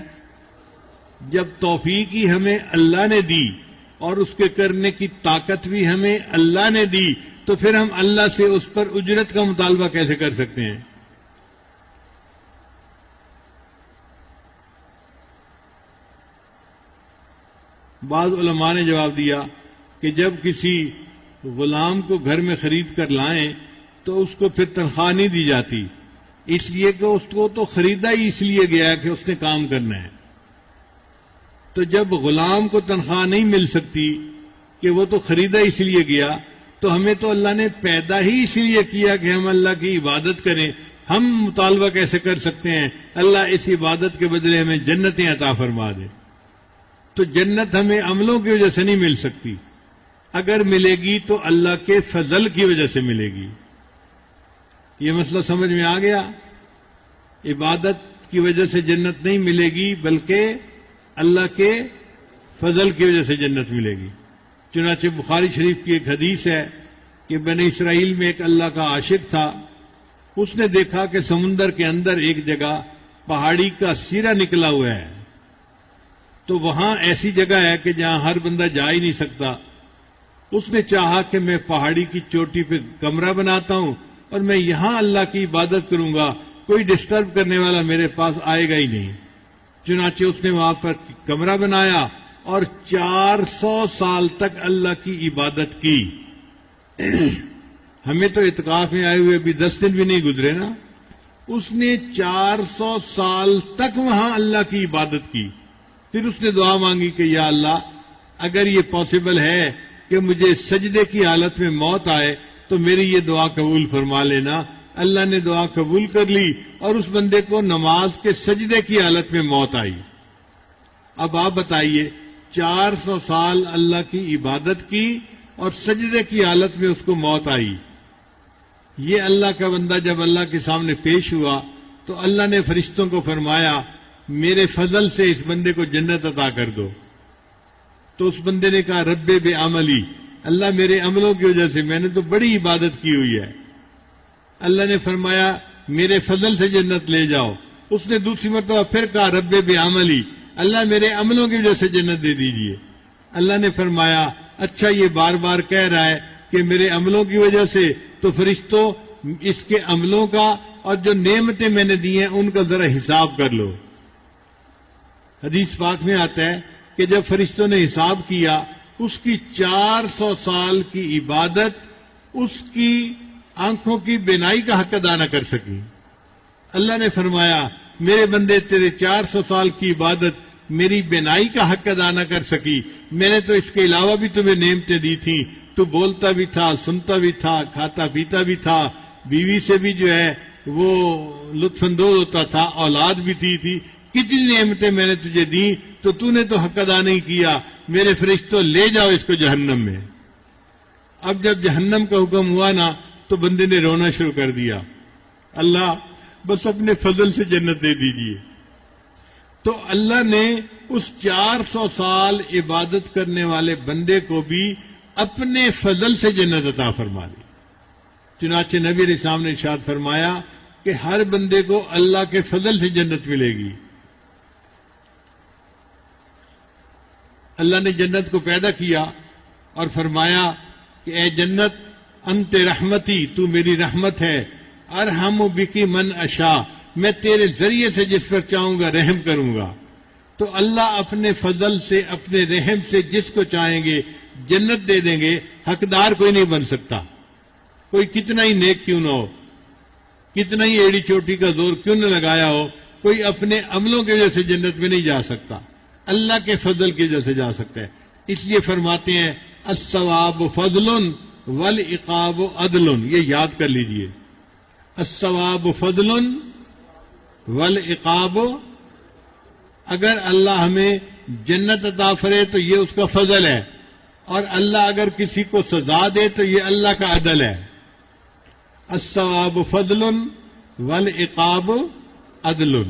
جب توفیق ہی ہمیں اللہ نے دی اور اس کے کرنے کی طاقت بھی ہمیں اللہ نے دی تو پھر ہم اللہ سے اس پر اجرت کا مطالبہ کیسے کر سکتے ہیں؟ بعض علماء نے جواب دیا کہ جب کسی غلام کو گھر میں خرید کر لائیں تو اس کو پھر تنخواہ نہیں دی جاتی، اس لیے کہ اس کو تو خریدا ہی اس لیے گیا کہ اس نے کام کرنا ہے. تو جب غلام کو تنخواہ نہیں مل سکتی کہ وہ تو خریدا اس لیے گیا، تو ہمیں تو اللہ نے پیدا ہی اس لیے کیا کہ ہم اللہ کی عبادت کریں. ہم مطالبہ کیسے کر سکتے ہیں اللہ اس عبادت کے بدلے ہمیں جنتیں عطا فرما دے؟ تو جنت ہمیں عملوں کی وجہ سے نہیں مل سکتی، اگر ملے گی تو اللہ کے فضل کی وجہ سے ملے گی. یہ مسئلہ سمجھ میں آ گیا؟ عبادت کی وجہ سے جنت نہیں ملے گی بلکہ اللہ کے فضل کی وجہ سے جنت ملے گی. چنانچہ بخاری شریف کی ایک حدیث ہے کہ بنی اسرائیل میں ایک اللہ کا عاشق تھا. اس نے دیکھا کہ سمندر کے اندر ایک جگہ پہاڑی کا سرا نکلا ہوا ہے، تو وہاں ایسی جگہ ہے کہ جہاں ہر بندہ جا ہی نہیں سکتا. اس نے چاہا کہ میں پہاڑی کی چوٹی پہ کمرہ بناتا ہوں اور میں یہاں اللہ کی عبادت کروں گا، کوئی ڈسٹرب کرنے والا میرے پاس آئے گا ہی نہیں. چنانچہ اس نے وہاں پر کمرہ بنایا اور 400 سال تک اللہ کی عبادت کی. ہمیں تو اعتکاف میں آئے ہوئے ابھی 10 دن بھی نہیں گزرے نا. اس نے 400 سال تک وہاں اللہ کی عبادت کی. پھر اس نے دعا مانگی کہ یا اللہ اگر یہ پاسبل ہے کہ مجھے سجدے کی حالت میں موت آئے تو میری یہ دعا قبول فرما لینا. اللہ نے دعا قبول کر لی اور اس بندے کو نماز کے سجدے کی حالت میں موت آئی. اب آپ بتائیے 400 سال اللہ کی عبادت کی اور سجدے کی حالت میں اس کو موت آئی. یہ اللہ کا بندہ جب اللہ کے سامنے پیش ہوا تو اللہ نے فرشتوں کو فرمایا میرے فضل سے اس بندے کو جنت عطا کر دو. تو اس بندے نے کہا رب بے عملی، اللہ میرے عملوں کی وجہ سے، میں نے تو بڑی عبادت کی ہوئی ہے. اللہ نے فرمایا میرے فضل سے جنت لے جاؤ. اس نے دوسری مرتبہ پھر کہا رب بے عملی، اللہ میرے عملوں کی وجہ سے جنت دے دیجیے. اللہ نے فرمایا اچھا یہ بار بار کہہ رہا ہے کہ میرے عملوں کی وجہ سے، تو فرشتوں اس کے عملوں کا اور جو نعمتیں میں نے دی ہیں ان کا ذرا حساب کر لو. حدیث پاک میں آتا ہے کہ جب فرشتوں نے حساب کیا اس کی 400 سال کی عبادت اس کی آنکھوں کی بینائی کا حق ادا نہ کر سکی. اللہ نے فرمایا میرے بندے تیرے 400 سال کی عبادت میری بینائی کا حق ادا نہ کر سکی، میں نے تو اس کے علاوہ بھی تمہیں نعمتیں دی تھیں، تو بولتا بھی تھا، سنتا بھی تھا، کھاتا پیتا بھی تھا، بیوی سے بھی جو ہے وہ لطف اندوز ہوتا تھا، اولاد بھی تھی، کتنی نعمتیں میں نے تجھے دی، تو نے تو حق ادا نہیں کیا، میرے فرشتوں لے جاؤ اس کو جہنم میں۔ اب جب جہنم کا حکم ہوا نا تو بندے نے رونا شروع کر دیا، اللہ بس اپنے فضل سے جنت دے دیجیے۔ تو اللہ نے اس 400 سال عبادت کرنے والے بندے کو بھی اپنے فضل سے جنت عطا فرما دی۔ چنانچہ نبی علیہ السلام نے ارشاد فرمایا کہ ہر بندے کو اللہ کے فضل سے جنت ملے گی۔ اللہ نے جنت کو پیدا کیا اور فرمایا کہ اے جنت انت رحمتی، تو میری رحمت ہے، ارحم بکی من اشاء، میں تیرے ذریعے سے جس پر چاہوں گا رحم کروں گا۔ تو اللہ اپنے فضل سے، اپنے رحم سے جس کو چاہیں گے جنت دے دیں گے، حقدار کوئی نہیں بن سکتا، کوئی کتنا ہی نیک کیوں نہ ہو، کتنا ہی ایڑی چوٹی کا زور کیوں نہ لگایا ہو، کوئی اپنے عملوں کی وجہ سے جنت میں نہیں جا سکتا، اللہ کے فضل کی وجہ سے جا سکتا ہے۔ اس لیے فرماتے ہیں الثواب فضل والعقاب عدل، یہ یاد کر لیجئے، الثواب فضل والعقاب، اگر اللہ ہمیں جنت عطا فرے تو یہ اس کا فضل ہے، اور اللہ اگر کسی کو سزا دے تو یہ اللہ کا عدل ہے۔ الثواب فضل والعقاب عدل،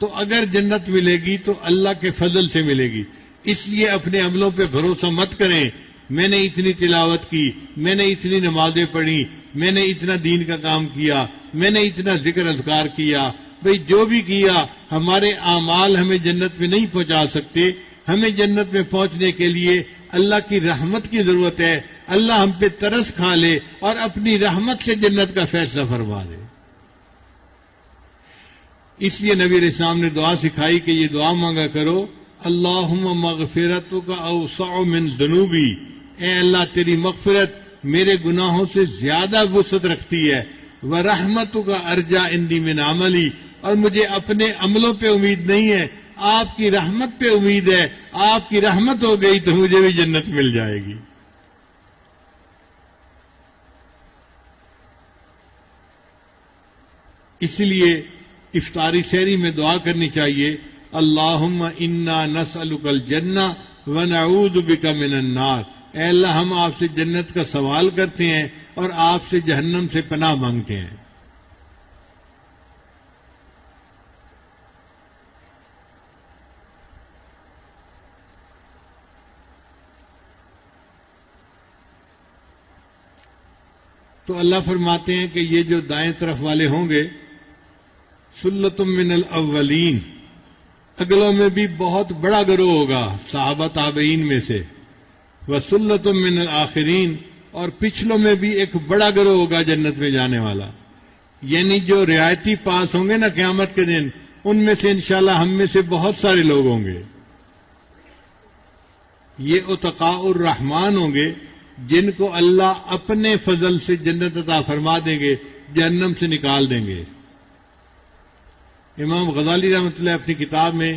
تو اگر جنت ملے گی تو اللہ کے فضل سے ملے گی۔ اس لیے اپنے عملوں پہ بھروسہ مت کریں، میں نے اتنی تلاوت کی، میں نے اتنی نمازیں پڑھی، میں نے اتنا دین کا کام کیا، میں نے اتنا ذکر اذکار کیا، بھئی جو بھی کیا ہمارے اعمال ہمیں جنت میں نہیں پہنچا سکتے۔ ہمیں جنت میں پہنچنے کے لیے اللہ کی رحمت کی ضرورت ہے، اللہ ہم پہ ترس کھا لے اور اپنی رحمت سے جنت کا فیصلہ فرما دے۔ اس لیے نبی علیہ السلام نے دعا سکھائی کہ یہ دعا مانگا کرو، اللہم مغفرتک اوسع من ذنوبی، اے اللہ تیری مغفرت میرے گناہوں سے زیادہ وسعت رکھتی ہے، ورحمتک ارجا عندی من عملی، اور مجھے اپنے عملوں پہ امید نہیں ہے، آپ کی رحمت پہ امید ہے، آپ کی رحمت ہو گئی تو مجھے بھی جنت مل جائے گی۔ اس لیے افطاری سحری میں دعا کرنی چاہیے، اللہم انا نسألک الجنہ ونعوذ بک من النار، اے اللہ ہم آپ سے جنت کا سوال کرتے ہیں اور آپ سے جہنم سے پناہ مانگتے ہیں۔ تو اللہ فرماتے ہیں کہ یہ جو دائیں طرف والے ہوں گے، سلتم من الاولین، اگلوں میں بھی بہت بڑا گروہ ہوگا صحابہ تابعین میں سے، وسلتم من الآخرین، اور پچھلوں میں بھی ایک بڑا گروہ ہوگا جنت میں جانے والا، یعنی جو رعایتی پاس ہوں گے نا قیامت کے دن، ان میں سے انشاءاللہ ہم میں سے بہت سارے لوگ ہوں گے۔ یہ اتقاء الرحمان ہوں گے جن کو اللہ اپنے فضل سے جنت عطا فرما دیں گے، جہنم سے نکال دیں گے۔ امام غزالی رحمۃ اللہ اپنی کتاب میں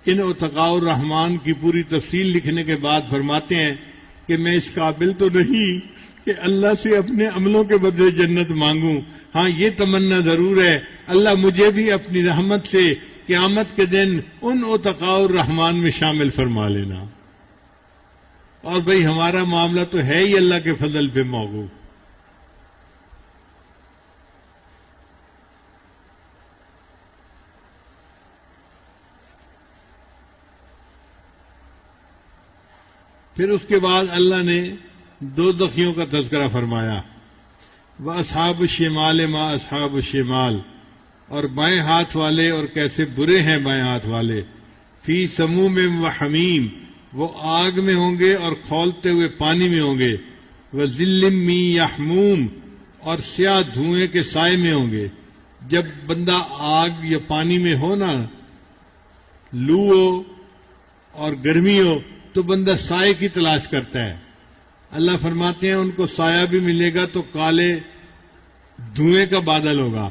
ان اتقاء الرحمان کی پوری تفصیل لکھنے کے بعد فرماتے ہیں کہ میں اس قابل تو نہیں کہ اللہ سے اپنے عملوں کے بدلے جنت مانگوں، ہاں یہ تمنا ضرور ہے اللہ مجھے بھی اپنی رحمت سے قیامت کے دن ان اتقاء الرحمان میں شامل فرما لینا۔ اور بھئی ہمارا معاملہ تو ہے ہی اللہ کے فضل پہ موقوف۔ پھر اس کے بعد اللہ نے دوزخیوں کا تذکرہ فرمایا، وَأَصْحَابُ الشِّمَالِ مَا أَصْحَابُ الشِّمَالِ، اور بائیں ہاتھ والے اور کیسے برے ہیں بائیں ہاتھ والے، فی سموم وحمیم، وہ آگ میں ہوں گے اور کھولتے ہوئے پانی میں ہوں گے، وَظِلٍّ مِّن یحموم، اور سیاہ دھوئیں کے سائے میں ہوں گے۔ جب بندہ آگ یا پانی میں ہو نا، لو ہو اور گرمی ہو، تو بندہ سائے کی تلاش کرتا ہے۔ اللہ فرماتے ہیں ان کو سایہ بھی ملے گا تو کالے دھوئیں کا بادل ہوگا،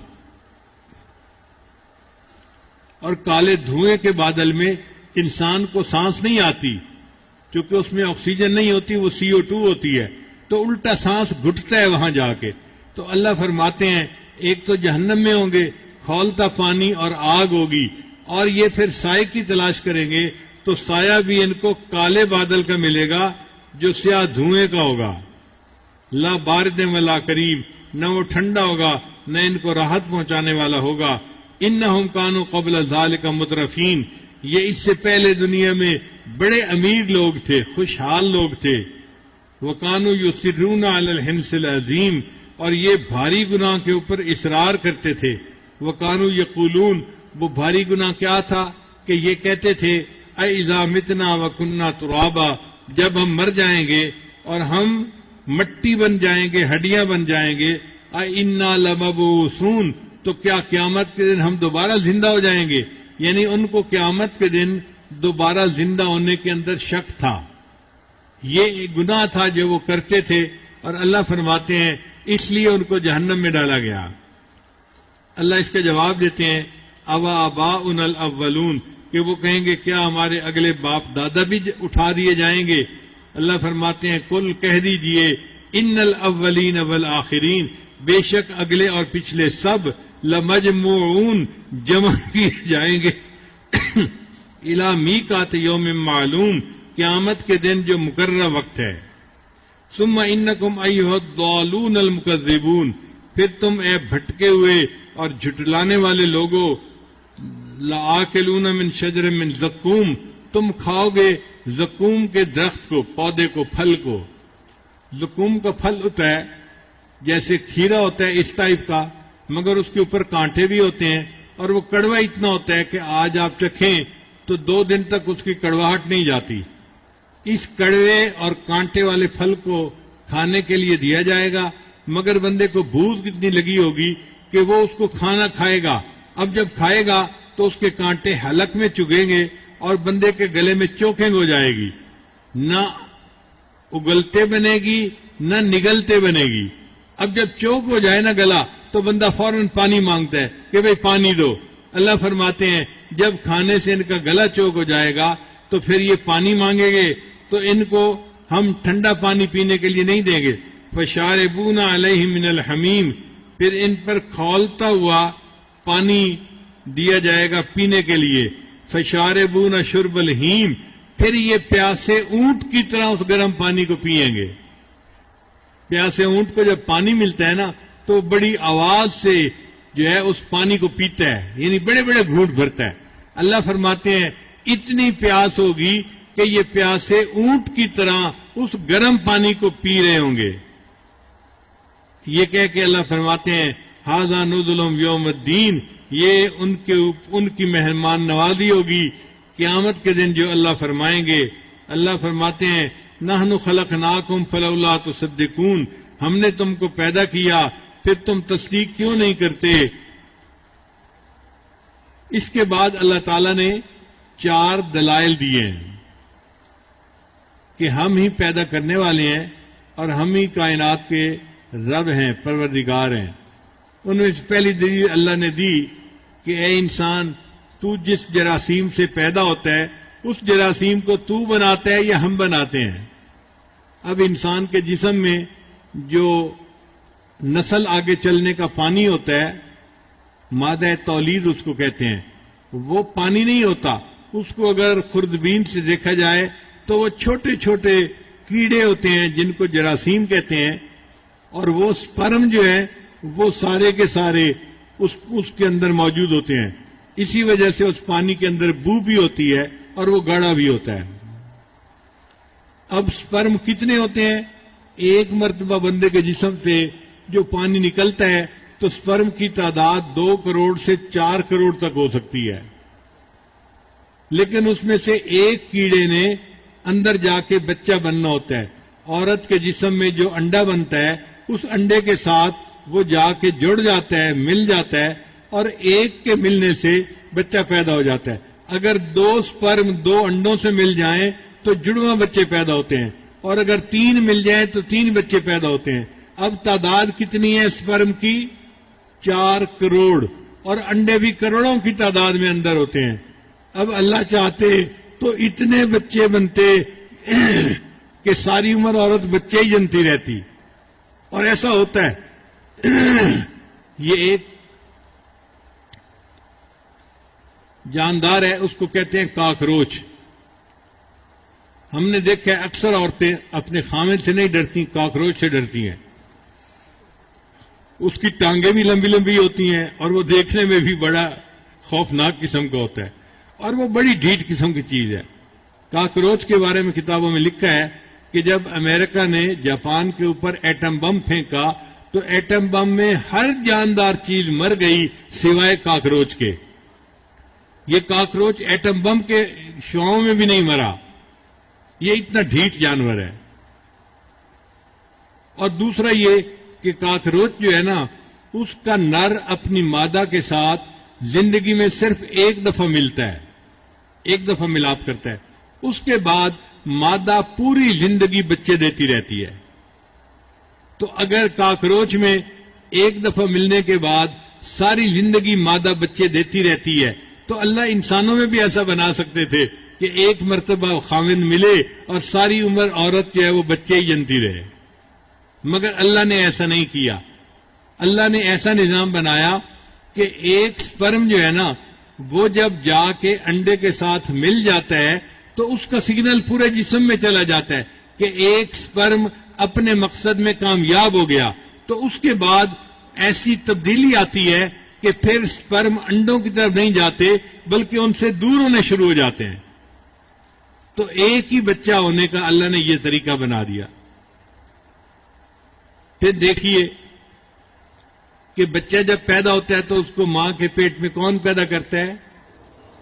اور کالے دھوئیں کے بادل میں انسان کو سانس نہیں آتی، کیونکہ اس میں آکسیجن نہیں ہوتی، وہ CO2 ہوتی ہے، تو الٹا سانس گھٹتا ہے وہاں جا کے۔ تو اللہ فرماتے ہیں ایک تو جہنم میں ہوں گے، کھولتا پانی اور آگ ہوگی، اور یہ پھر سائے کی تلاش کریں گے تو سایہ بھی ان کو کالے بادل کا ملے گا جو سیاہ دھوئیں کا ہوگا. لا بارد ولا کریم، نہ وہ ٹھنڈا ہوگا نہ ان کو راحت پہنچانے والا ہوگا. انہم کانوا قبل ذالک مترفین، یہ اس سے پہلے دنیا میں بڑے امیر لوگ تھے، خوشحال لوگ تھے. وکانوا یصرون علی الحنث العظیم، اور یہ بھاری گناہ کے اوپر اصرار کرتے تھے. وکانوا یقولون، وہ بھاری گناہ کیا تھا کہ یہ کہتے تھے اذا متنا وکنا ترابا، جب ہم مر جائیں گے اور ہم مٹی بن جائیں گے، ہڈیاں بن جائیں گے، انا لمبعوثون، تو کیا قیامت کے دن ہم دوبارہ زندہ ہو جائیں گے؟ یعنی ان کو قیامت کے دن دوبارہ زندہ ہونے کے اندر شک تھا. یہ ایک گناہ تھا جو وہ کرتے تھے، اور اللہ فرماتے ہیں اس لیے ان کو جہنم میں ڈالا گیا. اللہ اس کا جواب دیتے ہیں اوا آباؤنا الاولون، کہ وہ کہیں گے کیا ہمارے اگلے باپ دادا بھی اٹھا دیے جائیں گے؟ اللہ فرماتے ہیں کل کہہ دیجئے ان الاولین والآخرین، بے شک اگلے اور پچھلے سب لمجموعون، جمع کیے جائیں گے الی میقات یوم معلوم، قیامت کے دن جو مقررہ وقت ہے. ثم انکم ایھا الضالون المکذبون، پھر تم اے بھٹکے ہوئے اور جھٹلانے والے لوگوں، لآکلون من شجر من زقوم، تم کھاؤ گے زقوم کے درخت کو، پودے کو، پھل کو. زقوم کا پھل ہوتا ہے جیسے کھیرا ہوتا ہے اس ٹائپ کا، مگر اس کے اوپر کانٹے بھی ہوتے ہیں، اور وہ کڑوا اتنا ہوتا ہے کہ آج آپ چکھیں تو 2 دن تک اس کی کڑواہٹ نہیں جاتی. اس کڑوے اور کانٹے والے پھل کو کھانے کے لیے دیا جائے گا، مگر بندے کو بھوک کتنی لگی ہوگی کہ وہ اس کو کھانا کھائے گا. اب جب کھائے گا تو اس کے کانٹے حلق میں چگیں گے اور بندے کے گلے میں چوکنگ ہو جائے گی، نہ اگلتے بنے گی نہ نگلتے بنے گی. اب جب چوک ہو جائے نا گلا تو بندہ فوراً پانی مانگتا ہے کہ بھئی پانی دو. اللہ فرماتے ہیں جب کھانے سے ان کا گلا چوک ہو جائے گا تو پھر یہ پانی مانگیں گے تو ان کو ہم ٹھنڈا پانی پینے کے لیے نہیں دیں گے. فشاربون علیہ من الحمیم، پھر ان پر کھولتا ہوا پانی دیا جائے گا پینے کے لیے. فشاربون شرب الہیم، پھر یہ پیاسے اونٹ کی طرح اس گرم پانی کو پئیں گے. پیاسے اونٹ کو جب پانی ملتا ہے نا تو بڑی آواز سے جو ہے اس پانی کو پیتا ہے، یعنی بڑے بڑے گھونٹ بھرتا ہے. اللہ فرماتے ہیں اتنی پیاس ہوگی کہ یہ پیاسے اونٹ کی طرح اس گرم پانی کو پی رہے ہوں گے. یہ کہہ کے اللہ فرماتے ہیں ھذا نزلہم یوم الدین، یہ ان کی مہمان نوازی ہوگی قیامت کے دن جو اللہ فرمائیں گے. اللہ فرماتے ہیں نحن خلقناکم فلولا تصدقون، ہم نے تم کو پیدا کیا پھر تم تصدیق کیوں نہیں کرتے. اس کے بعد اللہ تعالی نے 4 دلائل دیے ہیں کہ ہم ہی پیدا کرنے والے ہیں اور ہم ہی کائنات کے رب ہیں، پروردگار ہیں. ان میں سے پہلی دلیل اللہ نے دی کہ اے انسان، تو جس جراثیم سے پیدا ہوتا ہے اس جراثیم کو تو بناتا ہے یا ہم بناتے ہیں. اب انسان کے جسم میں جو نسل آگے چلنے کا پانی ہوتا ہے، مادہ تولید اس کو کہتے ہیں، وہ پانی نہیں ہوتا. اس کو اگر خوردبین سے دیکھا جائے تو وہ چھوٹے چھوٹے کیڑے ہوتے ہیں جن کو جراثیم کہتے ہیں، اور وہ سپرم جو ہے وہ سارے کے سارے اس کے اندر موجود ہوتے ہیں. اسی وجہ سے اس پانی کے اندر بو بھی ہوتی ہے اور وہ گاڑھا بھی ہوتا ہے. اب سپرم کتنے ہوتے ہیں؟ ایک مرتبہ بندے کے جسم سے جو پانی نکلتا ہے تو سپرم کی تعداد 2 کروڑ سے 4 کروڑ تک ہو سکتی ہے. لیکن اس میں سے ایک کیڑے نے اندر جا کے بچہ بننا ہوتا ہے. عورت کے جسم میں جو انڈا بنتا ہے اس انڈے کے ساتھ وہ جا کے جڑ جاتا ہے، مل جاتا ہے، اور ایک کے ملنے سے بچہ پیدا ہو جاتا ہے. اگر 2 سپرم 2 انڈوں سے مل جائیں تو جڑواں بچے پیدا ہوتے ہیں، اور اگر 3 مل جائیں تو 3 بچے پیدا ہوتے ہیں. اب تعداد کتنی ہے سپرم کی؟ 4 کروڑ، اور انڈے بھی کروڑوں کی تعداد میں اندر ہوتے ہیں. اب اللہ چاہتے تو اتنے بچے بنتے کہ ساری عمر عورت بچے ہی جنتی رہتی، اور ایسا ہوتا ہے. یہ ایک جاندار ہے، اس کو کہتے ہیں کاکروچ. ہم نے دیکھا ہے اکثر عورتیں اپنے خامد سے نہیں ڈرتی، کاکروچ سے ڈرتی ہیں. اس کی ٹانگیں بھی لمبی لمبی ہوتی ہیں اور وہ دیکھنے میں بھی بڑا خوفناک قسم کا ہوتا ہے اور وہ بڑی ڈھیٹ قسم کی چیز ہے. کاکروچ کے بارے میں کتابوں میں لکھا ہے کہ جب امریکہ نے جاپان کے اوپر ایٹم بم پھینکا تو ایٹم بم میں ہر جاندار چیز مر گئی سوائے کاکروچ کے. یہ کاکروچ ایٹم بم کے شعاؤں میں بھی نہیں مرا. یہ اتنا ڈھیٹ جانور ہے. اور دوسرا یہ کہ کاکروچ جو ہے نا، اس کا نر اپنی مادہ کے ساتھ زندگی میں صرف ایک دفعہ ملتا ہے، ایک دفعہ ملاپ کرتا ہے. اس کے بعد مادہ پوری زندگی بچے دیتی رہتی ہے. تو اگر کاکروچ میں ایک دفعہ ملنے کے بعد ساری زندگی مادہ بچے دیتی رہتی ہے تو اللہ انسانوں میں بھی ایسا بنا سکتے تھے کہ ایک مرتبہ خاوند ملے اور ساری عمر عورت جو ہے وہ بچے ہی جنتی رہے. مگر اللہ نے ایسا نہیں کیا. اللہ نے ایسا نظام بنایا کہ ایک سپرم جو ہے نا، وہ جب جا کے انڈے کے ساتھ مل جاتا ہے تو اس کا سگنل پورے جسم میں چلا جاتا ہے کہ ایک سپرم اپنے مقصد میں کامیاب ہو گیا. تو اس کے بعد ایسی تبدیلی آتی ہے کہ پھر سپرم انڈوں کی طرف نہیں جاتے بلکہ ان سے دور ہونے شروع ہو جاتے ہیں. تو ایک ہی بچہ ہونے کا اللہ نے یہ طریقہ بنا دیا. پھر دیکھیے کہ بچہ جب پیدا ہوتا ہے تو اس کو ماں کے پیٹ میں کون پیدا کرتا ہے؟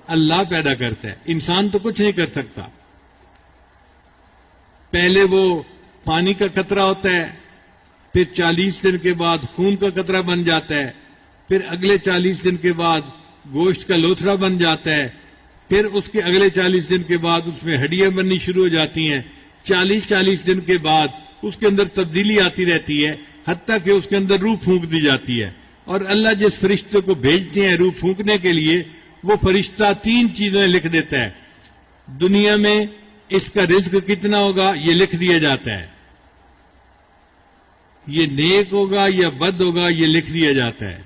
اللہ پیدا کرتا ہے. انسان تو کچھ نہیں کر سکتا. پہلے وہ پانی کا قطرہ ہوتا ہے، پھر 40 دن کے بعد خون کا قطرہ بن جاتا ہے، پھر اگلے 40 دن کے بعد گوشت کا لوتھڑا بن جاتا ہے، پھر اس کے اگلے 40 دن کے بعد اس میں ہڈیاں بننی شروع ہو جاتی ہیں. 40 دن کے بعد اس کے اندر تبدیلی آتی رہتی ہے حتیٰ کہ اس کے اندر روح پھونک دی جاتی ہے. اور اللہ جس فرشتے کو بھیجتے ہیں روح پھونکنے کے لیے، وہ فرشتہ 3 چیزیں لکھ دیتا ہے. دنیا میں اس کا رزق کتنا ہوگا یہ لکھ دیا جاتا ہے، یہ نیک ہوگا یا بد ہوگا یہ لکھ دیا جاتا ہے،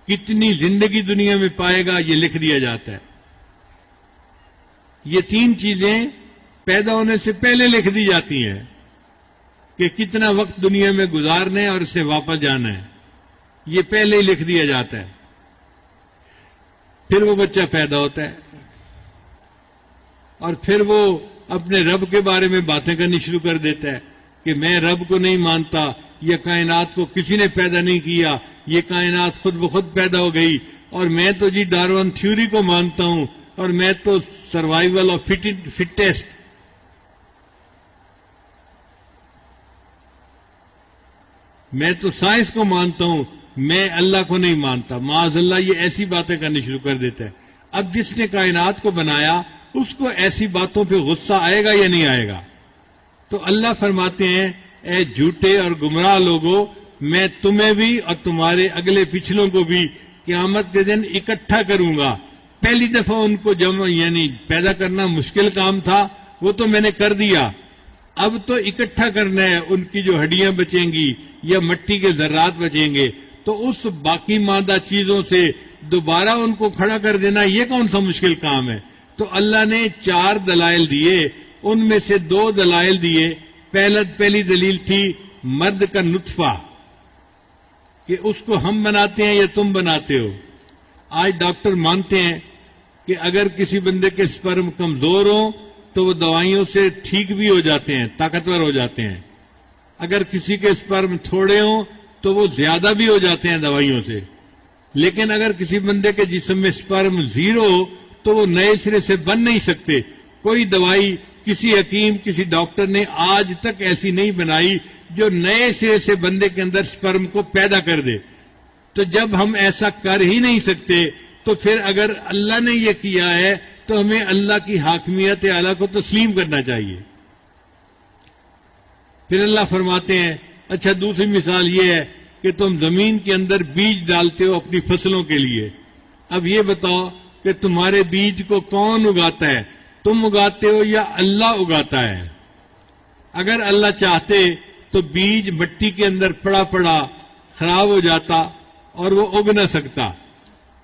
کتنی زندگی دنیا میں پائے گا یہ لکھ دیا جاتا ہے. یہ 3 چیزیں پیدا ہونے سے پہلے لکھ دی جاتی ہیں کہ کتنا وقت دنیا میں گزارنا ہے اور اس سے واپس جانا ہے. یہ پہلے ہی لکھ دیا جاتا ہے. پھر وہ بچہ پیدا ہوتا ہے اور پھر وہ اپنے رب کے بارے میں باتیں کرنی شروع کر دیتا ہے کہ میں رب کو نہیں مانتا، یہ کائنات کو کسی نے پیدا نہیں کیا، یہ کائنات خود بخود پیدا ہو گئی، اور میں تو جی ڈارون تھیوری کو مانتا ہوں، اور میں تو سروائیول آف فٹیسٹ، میں تو سائنس کو مانتا ہوں، میں اللہ کو نہیں مانتا. معاذ اللہ یہ ایسی باتیں کرنی شروع کر دیتا ہے. اب جس نے کائنات کو بنایا اس کو ایسی باتوں پہ غصہ آئے گا یا نہیں آئے گا؟ تو اللہ فرماتے ہیں اے جھوٹے اور گمراہ لوگوں، میں تمہیں بھی اور تمہارے اگلے پچھلوں کو بھی قیامت کے دن اکٹھا کروں گا. پہلی دفعہ ان کو جمع یعنی پیدا کرنا مشکل کام تھا، وہ تو میں نے کر دیا. اب تو اکٹھا کرنا ہے، ان کی جو ہڈیاں بچیں گی یا مٹی کے ذرات بچیں گے تو اس باقی مادہ چیزوں سے دوبارہ ان کو کھڑا کر دینا یہ کون سا مشکل کام ہے؟ تو اللہ نے 4 دلائل دیے، ان میں سے 2 دلائل دیے. پہلی دلیل تھی مرد کا نطفہ، کہ اس کو ہم بناتے ہیں یا تم بناتے ہو. آج ڈاکٹر مانتے ہیں کہ اگر کسی بندے کے سپرم کمزور ہوں تو وہ دوائیوں سے ٹھیک بھی ہو جاتے ہیں، طاقتور ہو جاتے ہیں. اگر کسی کے سپرم تھوڑے ہوں تو وہ زیادہ بھی ہو جاتے ہیں دوائیوں سے. لیکن اگر کسی بندے کے جسم میں سپرم 0 ہو تو وہ نئے سرے سے بن نہیں سکتے. کوئی دوائی کسی حکیم کسی ڈاکٹر نے آج تک ایسی نہیں بنائی جو نئے سرے سے بندے کے اندر سپرم کو پیدا کر دے. تو جب ہم ایسا کر ہی نہیں سکتے تو پھر اگر اللہ نے یہ کیا ہے تو ہمیں اللہ کی حاکمیت اعلیٰ کو تسلیم کرنا چاہیے. پھر اللہ فرماتے ہیں اچھا دوسری مثال یہ ہے کہ تم زمین کے اندر بیج ڈالتے ہو اپنی فصلوں کے لیے. اب یہ بتاؤ کہ تمہارے بیج کو کون اگاتا ہے؟ تم اگاتے ہو یا اللہ اگاتا ہے؟ اگر اللہ چاہتے تو بیج مٹی کے اندر پڑا پڑا خراب ہو جاتا اور وہ اگ نہ سکتا،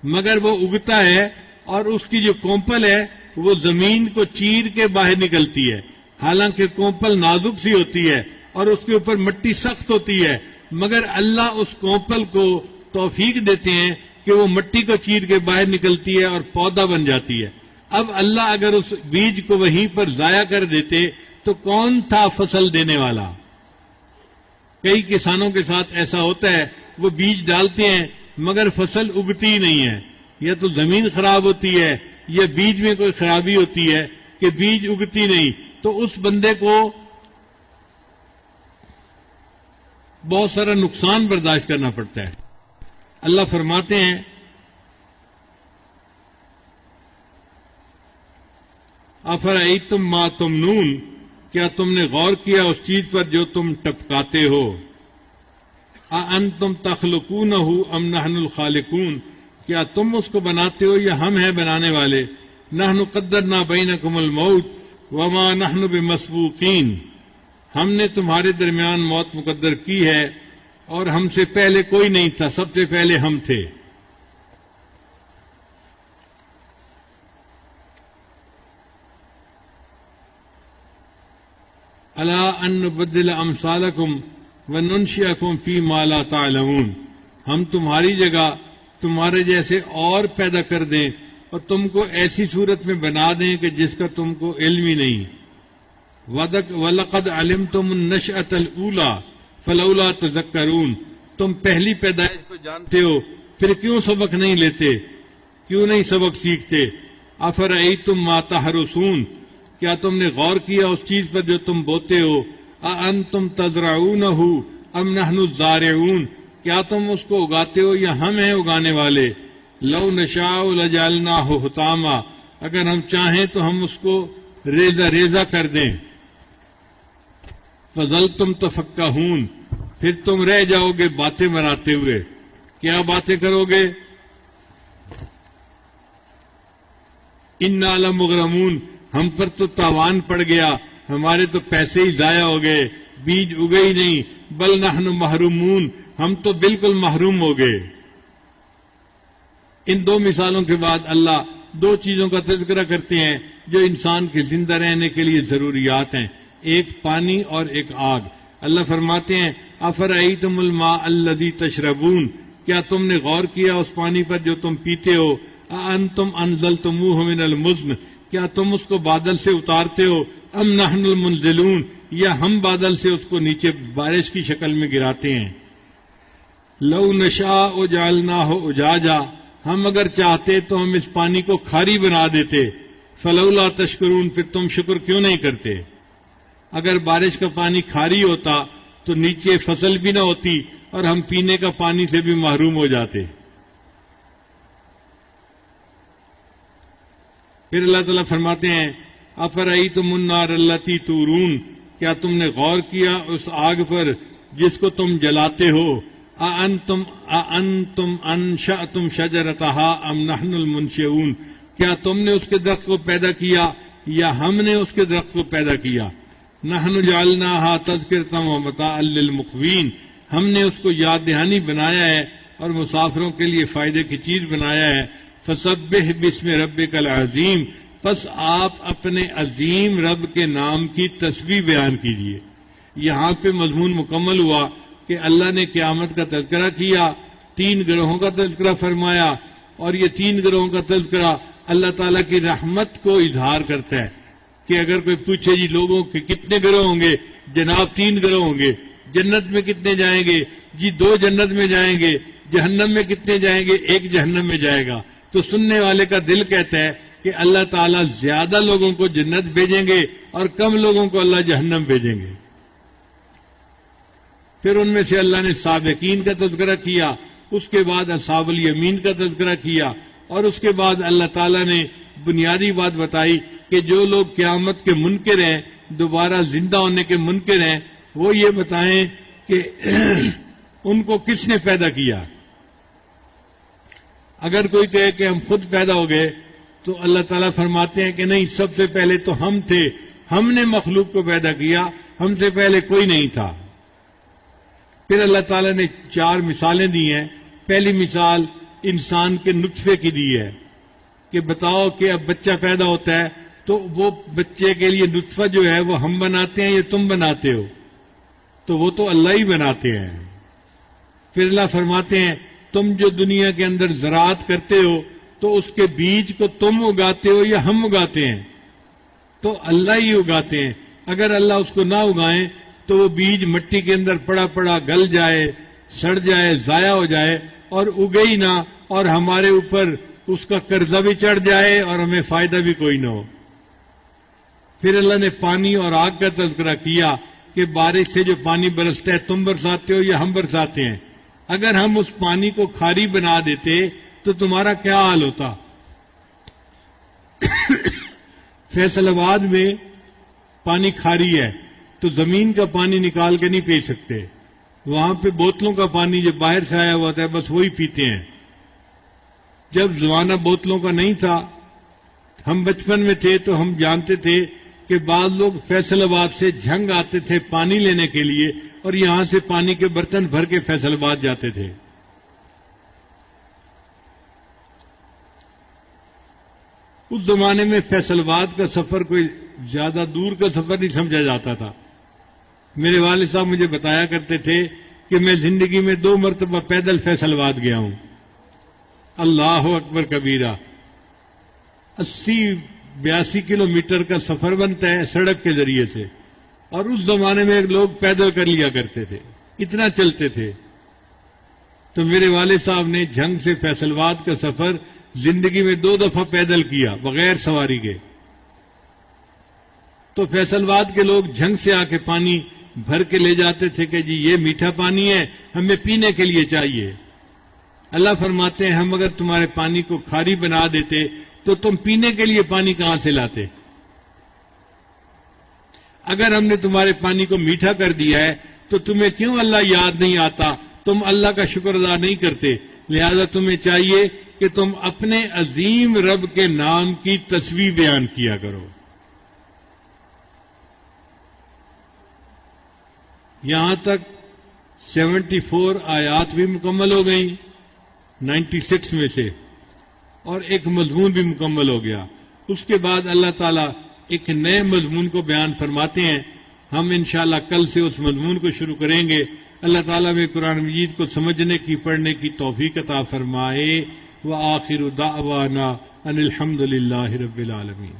مگر وہ اگتا ہے اور اس کی جو کونپل ہے وہ زمین کو چیر کے باہر نکلتی ہے، حالانکہ کونپل نازک سی ہوتی ہے اور اس کے اوپر مٹی سخت ہوتی ہے، مگر اللہ اس کونپل کو توفیق دیتے ہیں کہ وہ مٹی کو چیر کے باہر نکلتی ہے اور پودا بن جاتی ہے۔ اب اللہ اگر اس بیج کو وہیں پر ضائع کر دیتے تو کون تھا فصل دینے والا؟ کئی کسانوں کے ساتھ ایسا ہوتا ہے، وہ بیج ڈالتے ہیں مگر فصل اگتی ہی نہیں ہے، یا تو زمین خراب ہوتی ہے یا بیج میں کوئی خرابی ہوتی ہے کہ بیج اگتی نہیں، تو اس بندے کو بہت سارا نقصان برداشت کرنا پڑتا ہے۔ اللہ فرماتے ہیں افرأیتم ما تمنون، کیا تم نے غور کیا اس چیز پر جو تم ٹپکاتے ہو؟ اانتم تخلقونہ ام نحن الخالقون، کیا تم اس کو بناتے ہو یا ہم ہیں بنانے والے؟ نحن قدرنا بینکم الموت وما نحن بمسبوقین، ہم نے تمہارے درمیان موت مقدر کی ہے اور ہم سے پہلے کوئی نہیں تھا، سب سے پہلے ہم تھے۔ الا ان نبدل امثالکم وننشئکم فی ما لا تعلمون، ہم تمہاری جگہ تمہارے جیسے اور پیدا کر دیں اور تم کو ایسی صورت میں بنا دیں کہ جس کا تم کو علم ہی نہیں۔ وَلَقَدْ عَلِمْتُمُ النَّشْأَةَ الْأُولَىٰ فَلَوْلَا تَذَكَّرُونَ، تم پہلی پیدائش کو جانتے ہو پھر کیوں سبق نہیں لیتے، کیوں نہیں سبق سیکھتے؟ أَفَرَأَيْتُم مَّا تَحْرُثُونَ، کیا تم نے غور کیا اس چیز پر جو تم بوتے ہو؟ أَأَنتُمْ تَزْرَعُونَهُ أَمْ نَحْنُ الزَّارِعُونَ، کیا تم اس کو اگاتے ہو یا ہم ہیں اگانے والے؟ لَوْ نَشَاءُ لَجَعَلْنَاهُ حُطَامًا، اگر ہم چاہیں تو ہم اس کو ریزہ ریزہ کر دیں۔ فَظَلْتُمْ تَفَكَّهُونَ، پھر تم رہ جاؤ گے باتیں بناتے ہوئے۔ کیا باتیں کرو گے؟ اِنَّا لَمُغْرَمُونَ، ہم پر تو تاوان پڑ گیا، ہمارے تو پیسے ہی ضائع ہو گئے، بیج اگے ہی نہیں۔ بل نحن محرومون، ہم تو بالکل محروم ہو گئے۔ ان دو مثالوں کے بعد اللہ دو چیزوں کا تذکرہ کرتے ہیں جو انسان کے زندہ رہنے کے لیے ضروریات ہیں، ایک پانی اور ایک آگ۔ اللہ فرماتے ہیں افرأیتم الماء الذی تشربون، کیا تم نے غور کیا اس پانی پر جو تم پیتے ہو؟ اانتم انزلتموہ من المزن، کیا تم اس کو بادل سے اتارتے ہو؟ ام نحن المنزلون، یا ہم بادل سے اس کو نیچے بارش کی شکل میں گراتے ہیں؟ لو نشاء جعلناہ اجاجا، ہم اگر چاہتے تو ہم اس پانی کو کھاری بنا دیتے۔ فلولا تشکرون، پھر تم شکر کیوں نہیں کرتے؟ اگر بارش کا پانی کھاری ہوتا تو نیچے فصل بھی نہ ہوتی اور ہم پینے کا پانی سے بھی محروم ہو جاتے۔ پھر اللہ تعالیٰ فرماتے ہیں افرأیتم النار التی تورون، کیا تم نے غور کیا اس آگ پر جس کو تم جلاتے ہو؟ اانتم انشأتم شجرتها ام نحن المنشئون، کیا تم نے اس کے درخت کو پیدا کیا یا ہم نے اس کے درخت کو پیدا کیا؟ نحن جعلناها تذکرۃ ومتاعا للمقوین، ہم نے اس کو یاد دہانی بنایا ہے اور مسافروں کے لیے فائدے کی چیز بنایا ہے۔ فسبح باسم ربک العظیم، پس آپ اپنے عظیم رب کے نام کی تسبیح بیان کیجیے۔ یہاں پہ مضمون مکمل ہوا کہ اللہ نے قیامت کا تذکرہ کیا، تین گروہوں کا تذکرہ فرمایا، اور یہ تین گروہوں کا تذکرہ اللہ تعالیٰ کی رحمت کو اظہار کرتا ہے کہ اگر کوئی پوچھے جی لوگوں کے کتنے گروہ ہوں گے، جناب تین گروہ ہوں گے۔ جنت میں کتنے جائیں گے؟ جی 2 جنت میں جائیں گے۔ جہنم میں کتنے جائیں گے؟ 1 جہنم میں جائے گا۔ تو سننے والے کا دل کہتا ہے کہ اللہ تعالیٰ زیادہ لوگوں کو جنت بھیجیں گے اور کم لوگوں کو اللہ جہنم بھیجیں گے۔ پھر ان میں سے اللہ نے سابقین کا تذکرہ کیا، اس کے بعد اصحاب الیمین کا تذکرہ کیا، اور اس کے بعد اللہ تعالیٰ نے بنیادی بات بتائی کہ جو لوگ قیامت کے منکر ہیں، دوبارہ زندہ ہونے کے منکر ہیں، وہ یہ بتائیں کہ ان کو کس نے پیدا کیا۔ اگر کوئی کہے کہ ہم خود پیدا ہو گئے تو اللہ تعالیٰ فرماتے ہیں کہ نہیں، سب سے پہلے تو ہم تھے، ہم نے مخلوق کو پیدا کیا، ہم سے پہلے کوئی نہیں تھا۔ پھر اللہ تعالیٰ نے 4 مثالیں دی ہیں. پہلی مثال انسان کے نطفے کی دی ہے کہ بتاؤ کہ اب بچہ پیدا ہوتا ہے تو وہ بچے کے لیے نطفہ جو ہے وہ ہم بناتے ہیں یا تم بناتے ہو؟ تو وہ تو اللہ ہی بناتے ہیں. پھر اللہ فرماتے ہیں تم جو دنیا کے اندر زراعت کرتے ہو تو اس کے بیج کو تم اگاتے ہو یا ہم اگاتے ہیں؟ تو اللہ ہی اگاتے ہیں. اگر اللہ اس کو نہ اگائیں تو وہ بیج مٹی کے اندر پڑا پڑا گل جائے، سڑ جائے، ضائع ہو جائے اور اگے ہی نہ، اور ہمارے اوپر اس کا قرضہ بھی چڑھ جائے اور ہمیں فائدہ بھی کوئی نہ ہو. پھر اللہ نے پانی اور آگ کا تذکرہ کیا کہ بارش سے جو پانی برستا ہے تم برساتے ہو یا ہم برساتے ہیں. اگر ہم اس پانی کو کھاری بنا دیتے تو تمہارا کیا حال ہوتا؟ فیصل آباد میں پانی کھاری ہے تو زمین کا پانی نکال کے نہیں پی سکتے. وہاں پہ بوتلوں کا پانی جو باہر سے آیا ہوا تھا بس وہی پیتے ہیں. جب زمانہ بوتلوں کا نہیں تھا، ہم بچپن میں تھے تو ہم جانتے تھے کہ بعض لوگ فیصل آباد سے جھنگ آتے تھے پانی لینے کے لیے اور یہاں سے پانی کے برتن بھر کے فیصل آباد جاتے تھے. اس زمانے میں فیصل آباد کا سفر کوئی زیادہ دور کا سفر نہیں سمجھا جاتا تھا. میرے والد صاحب مجھے بتایا کرتے تھے کہ میں زندگی میں 2 مرتبہ پیدل فیصل آباد گیا ہوں. اللہ اکبر کبیرہ. 80-82 کلومیٹر کا سفر بنتا ہے سڑک کے ذریعے سے، اور اس زمانے میں لوگ پیدل کر لیا کرتے تھے، اتنا چلتے تھے. تو میرے والد صاحب نے جھنگ سے فیصل آباد کا سفر زندگی میں 2 دفعہ پیدل کیا بغیر سواری کے. تو فیصل آباد کے لوگ جھنگ سے آ کے پانی بھر کے لے جاتے تھے کہ جی یہ میٹھا پانی ہے، ہمیں پینے کے لیے چاہیے. اللہ فرماتے ہیں ہم اگر تمہارے پانی کو کھاری بنا دیتے تو تم پینے کے لیے پانی کہاں سے لاتے؟ اگر ہم نے تمہارے پانی کو میٹھا کر دیا ہے تو تمہیں کیوں اللہ یاد نہیں آتا؟ تم اللہ کا شکر ادا نہیں کرتے. لہذا تمہیں چاہیے کہ تم اپنے عظیم رب کے نام کی تسبیح بیان کیا کرو. یہاں تک 74 آیات بھی مکمل ہو گئیں 96 میں سے، اور ایک مضمون بھی مکمل ہو گیا. اس کے بعد اللہ تعالیٰ ایک نئے مضمون کو بیان فرماتے ہیں. ہم انشاءاللہ کل سے اس مضمون کو شروع کریں گے. اللہ تعالیٰ میں قرآن مجید کو سمجھنے کی، پڑھنے کی توفیق عطا فرمائے. وآخر دعوانا ان الحمد للہ رب العالمین.